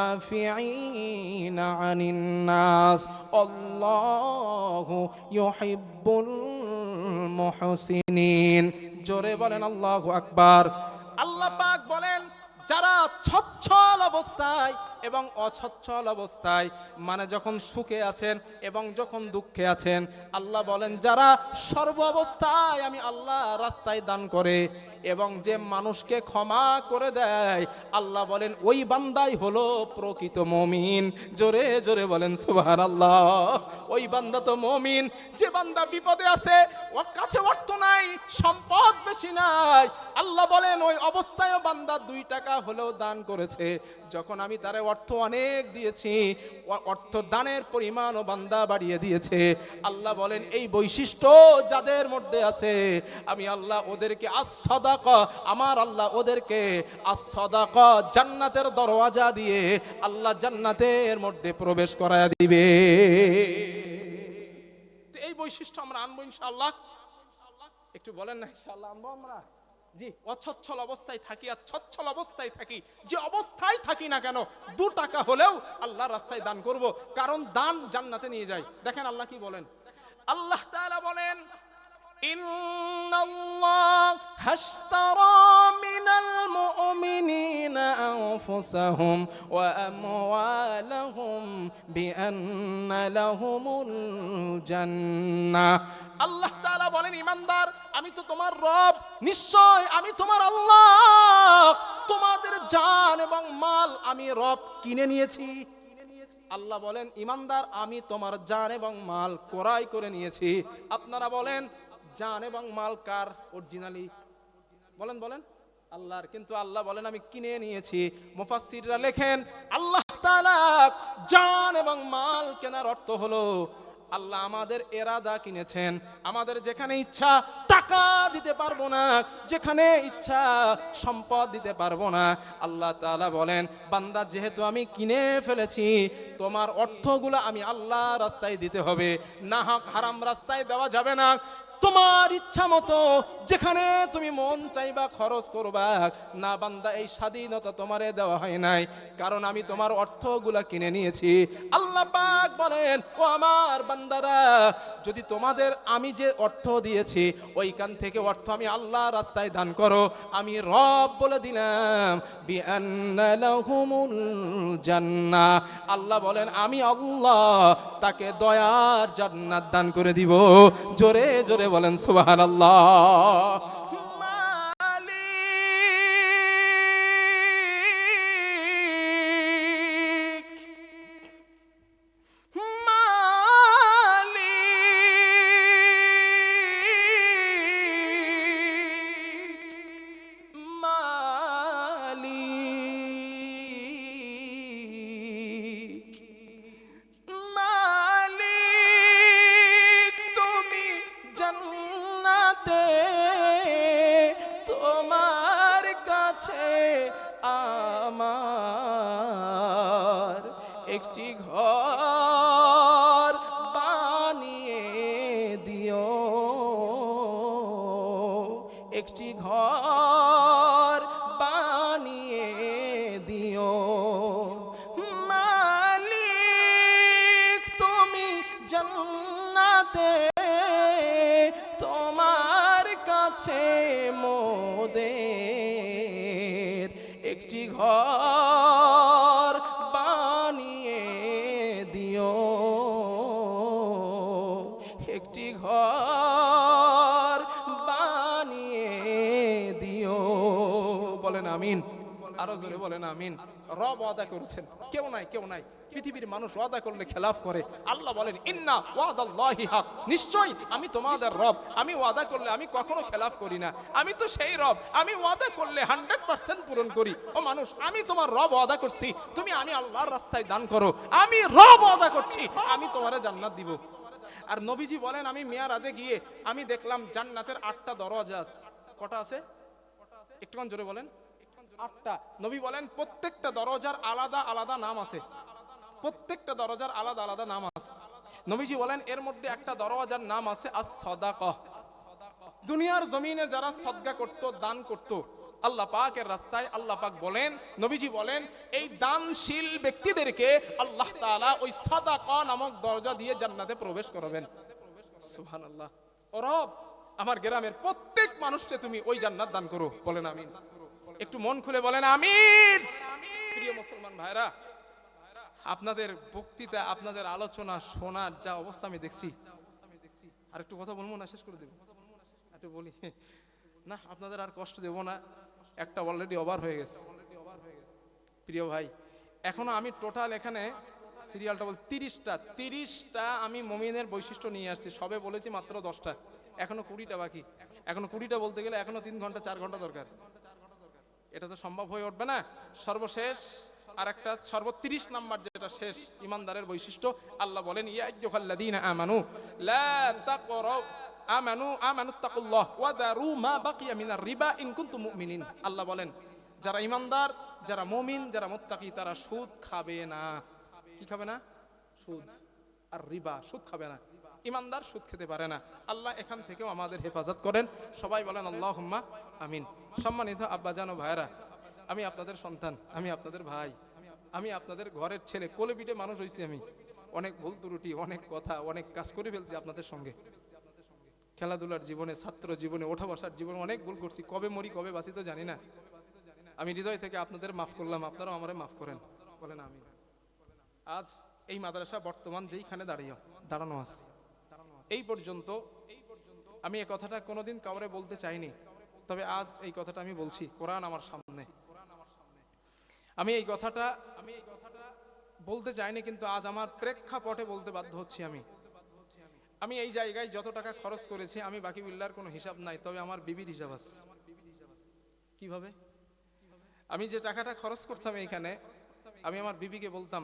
Speaker 1: আফিঈনা আনিন নাস আল্লাহু ইউহিব্বুল মুহসিনিন। জোরে বলেন আল্লাহু আকবার। আল্লাহ পাক বলেন যারা সচ্ছল অবস্থায় এবং অসচ্ছল অবস্থায়, মানে যখন সুখে আছেন এবং যখন দুঃখে আছেন, আল্লাহ বলেন যারা সর্ব অবস্থায় আমি আল্লাহ রাস্তায় দান করে এবং যে মানুষকে ক্ষমা করে দেয়, আল্লাহ বলেন ওই বান্দাই হলো প্রকৃত মুমিন। জোরে জোরে বলেন সুবহানাল্লাহ। ওই বান্দা তো মুমিন যে বান্দা বিপদে আছে, ওর কাছে অর্থ নাই, সম্পদ বেশি নাই, আল্লাহ বলেন ওই অবস্থায়ও বান্দা 2 টাকা হলেও দান করেছে। যখন আমি তারে অর্থ অনেক দিয়েছি, অর্থ দানের পরিমাণও বান্দা বাড়িয়ে দিয়েছে। আল্লাহ বলেন এই বৈশিষ্ট্য যাদের মধ্যে আছে আমি আল্লাহ ওদেরকে as-সাদাকা, আমার আল্লাহ ওদেরকে as-সাদাকা জান্নাতের দরওয়াজা দিয়ে আল্লাহ জান্নাতের মধ্যে প্রবেশ করায় দিবে। এই বৈশিষ্ট্য আমরা আনবো ইনশাআল্লাহ। একটু বলেন না ইনশাআল্লাহ আনবো আমরা? জি, অসচ্ছল অবস্থায় থাকি আর সচ্ছল অবস্থায় থাকি, যে অবস্থায় থাকি না কেন 2 টাকা হলেও আল্লাহর রাস্তায় দান করব, কারণ দান জান্নাতে নিয়ে যায়। দেখেন আল্লাহ কি বলেন। আল্লাহ তাআলা বলেন ইন্নাল্লাহ হাশতারা মিনাল মুমিনিনা আনফুসাহুম ওয়া আমওয়ালাহুম বিআন্না লাহুমুল জান্নাহ। আল্লাহ তাআলা বলেন ইমানদার আমি তো তোমার রব, নিশ্চয় আমি তোমার আল্লাহ, তোমাদের জান এবং মাল আমি রব কিনে নিয়েছি। আল্লাহ বলেন ইমানদার আমি তোমার জান এবং মাল ক্রয় করে নিয়েছি। আপনারা বলেন জান এবং মাল কার অরিজিনালি? বলেন বলেন আল্লাহর। কিন্তু আল্লাহ বলেন আমি কিনে নিয়েছি। মুফাসসিররা লেখেন আল্লাহ তাআলা জান এবং মাল কেনার অর্থ হলো আল্লাহ আমাদের এরাদা কিনেছেন। আমাদের যেখানে ইচ্ছা টাকা দিতে পারবো না, যেখানে ইচ্ছা সম্পদ দিতে পারবো না। আল্লাহ তাআলা বলেন বান্দা যেহেতু আমি কিনে ফেলেছি, তোমার অর্থগুলো আমি আল্লাহ রাস্তায় দিতে হবে, না হক হারাম রাস্তায় দেওয়া যাবে না। তোমার ইচ্ছা মতো যেখানে তুমি মন চাইবা খরচ করবা না বান্দা, এই স্বাধীনতা তোমারে দেওয়া হয় নাই, কারণ আমি তোমার অর্থগুলা কিনে নিয়েছি। আল্লাহ পাক বলেন ও আমার বান্দারা, যদি তোমাদের আমি যে অর্থ দিয়েছি ওইখান থেকে অর্থ আমি আল্লাহ রাস্তায় দান করো, আমি রব বলে দিলাম বিআন্না লাহুমুল জান্নাহ। আল্লাহ বলেন আমি আল্লাহ তাকে দয়ার জান্নাত দান করে দিব। জোরে জোরে বলেন সুবহানাল্লাহ। তোমার কাছে আমার একটি ঘর বানিয়ে দিও, একটি ঘর বানিয়ে দিও। মালিক তুমি জান্নাতে তোমার কাছে মোদের একটি ঘর বানিয়ে দিও, একটি ঘর বানিয়ে দিও। বলেন আমিন, আরো জোরে বলেন আমিন। রব ওয়াদা করেছেন, কেউ নাই কেউ নাই। পৃথিবীর মানুষ ওয়াদা করলে খেলাফ করে। আল্লাহ বলেন ইন্না ওয়াদাল্লাহি হক, নিশ্চয়ই আমি তোমাদের রব, আমি ওয়াদা করলে আমি কখনো খেলাফ করি না। আমি তো সেই রব, আমি ওয়াদা করলে 100% পূরণ করি। ও মানুষ, আমি তোমার রব ওয়াদা করছি, তুমি আমি আল্লাহর রাস্তায় দান করো। আমি রব ওয়াদা করছি, আমি তোমারে জান্নাত দিব। আর নবীজি বলেন আমি মেরাজে গিয়ে আমি দেখলাম জান্নাতের 8টা দরজা আছে। কটা আছে? একটুখান জোরে বলেন। 8টা। নবী বলেন প্রত্যেকটা দরজার আলাদা আলাদা নাম আছে, প্রত্যেকটা দরজার আলাদা আলাদা নাম আছে। নবীজি বলেন এর মধ্যে একটা দরজার নাম আছে আস-সাদাকাহ। দুনিয়ার জমিনে যারা সদকা করত, দান করত আল্লাহ পাকের রাস্তায়, আল্লাহ পাক বলেন, নবীজি বলেন এই দানশীল ব্যক্তিদেরকে আল্লাহ তাআলা ওই সাদাকা নামক দরজা দিয়ে জান্নাতে প্রবেশ করাবেন। সুবহানাল্লাহ। ও রব, আমার গ্রামের প্রত্যেক মানুষকে তুমি ওই জান্নাত দান করো। বলেন আমিন। একটু মন খুলে বলেন আমিন। প্রিয় মুসলমান ভাইরা, আপনাদের বক্তৃতা, আপনাদের আলোচনা শোনার যা অবস্থা আমি দেখছি, আর একটু কথা বলবো না শেষ করে দেব? একটু বলি না, আপনাদের আর কষ্ট দেব না। একটা অলরেডি ওভার হয়ে গেছে। প্রিয় ভাই, এখনো আমি টোটাল এখানে সিরিয়ালটা বল 30টা আমি মুমিনের বৈশিষ্ট্য নিয়ে আসছি। সবে বলেছি মাত্র 10টা, এখনো 20টা বাকি। এখনো 20টা বলতে গেলে এখনো 3 ঘন্টা 4 ঘন্টা দরকার। এটা তো সম্ভব হয়ে উঠবে না। সর্বশেষ আর একটা 30 নাম্বার যেটা শেষ ইমানদারের বৈশিষ্ট্য, আল্লাহ বলেন ইয়া আইয়ুহাল্লাযীনা আমানু লা তাকরাবু আমানুত্তাকুল্লাহ ওয়া দারু মা বাকিয়া মিনার রিবা ইন কুনতুম মুমিনিন। আল্লাহ বলেন যারা ইমানদার, যারা মুমিন, যারা মুত্তাকি তারা সুদ খাবে না। কি খাবে না? সুদ আর রিবা, সুদ খাবে না। ইমানদার সুদ খেতে পারে না। আল্লাহ এখান থেকেও আমাদের হেফাজত করেন। সবাই বলেন আল্লাহুম্মা আমিন। সম্মানিত আব্বাজান ও ভাইরা, আমি আপনাদের সন্তান, আমি আপনাদের ভাই, আমি আপনাদের ঘরের ছেলে, কোলে পিঠে মানুষ হয়েছি আমি। অনেক ভুল ত্রুটি, অনেক কথা, অনেক কাজ করে ফেলছি আপনাদের সঙ্গে। খেলাধুলার জীবনে, ছাত্র জীবনে, ওঠা বসার জীবনে অনেক ভুল করছি। কবে মরি কবে বাঁচি তো জানি না। আমি হৃদয় থেকে আপনাদের মাফ করলাম, আপনারাও আমারে মাফ করেন। বলেন আমিন। আজ এই মাদ্রাসা বর্তমান যেইখানে দাঁড়ানো আছে, এই পর্যন্ত আমি এই কথাটা কোনোদিন কাউরে বলতে চাইনি, তবে আজ এই কথাটা আমি বলছি। কোরআন আমার সামনে, আমি এই কথাটা বলতে চাইনি, কিন্তু আজ আমার প্রেক্ষাপটে বলতে বাধ্য হচ্ছি। আমি এই জায়গায় যত টাকা খরচ করেছি, আমি বাকি বিল্লার কোনো হিসাব নাই, তবে আমার বিবির হিসাব আছে। কিভাবে? আমি যে টাকাটা খরচ করতাম এইখানে, আমি আমার বিবিকে বলতাম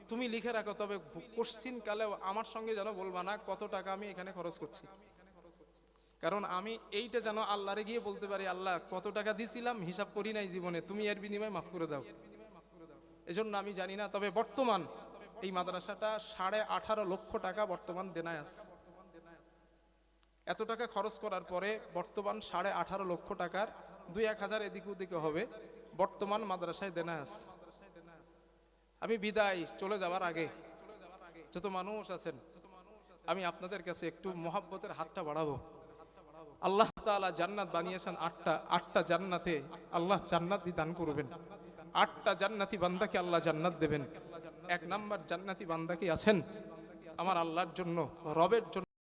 Speaker 1: তুমি লিখে রাখো, তবে কোশ্চিন কালেও আমার সঙ্গে যেন বলবা না কত টাকা আমি এখানে খরচ করছি। কারণ আমি এইটা যেন আল্লাহরে গিয়ে বলতে পারি, আল্লাহ কত টাকা দিছিলাম হিসাব করি নাই জীবনে, তুমি এর বিনিময়ে মাফ করে দাও। এজন্য আমি জানি না, তবে বর্তমান এই মাদ্রাসাটা 18.5 লক্ষ টাকা বর্তমান দেনায় আছে। এত টাকা খরচ করার পরে বর্তমান 18.5 লক্ষ টাকার 2-1 হাজার এদিক ওদিকে হবে বর্তমান মাদ্রাসায় দেনায় আছে। আমি বিদায় চলে যাওয়ার আগে যত মানুষ আছেন, আমি আপনাদের কাছে একটু মোহাব্বতের হাতটা বাড়াবো। আল্লাহ তাআলা জান্নাত বানিয়েছেন 8টা জান্নাতে আল্লাহ জান্নাত দান করবেন। 8টা জান্নাতি বান্দাকে আল্লাহ জান্নাত দেবেন। 1 নাম্বার জান্নাতি বান্দা কি আছেন আমার আল্লাহর জন্য, রবের জন্য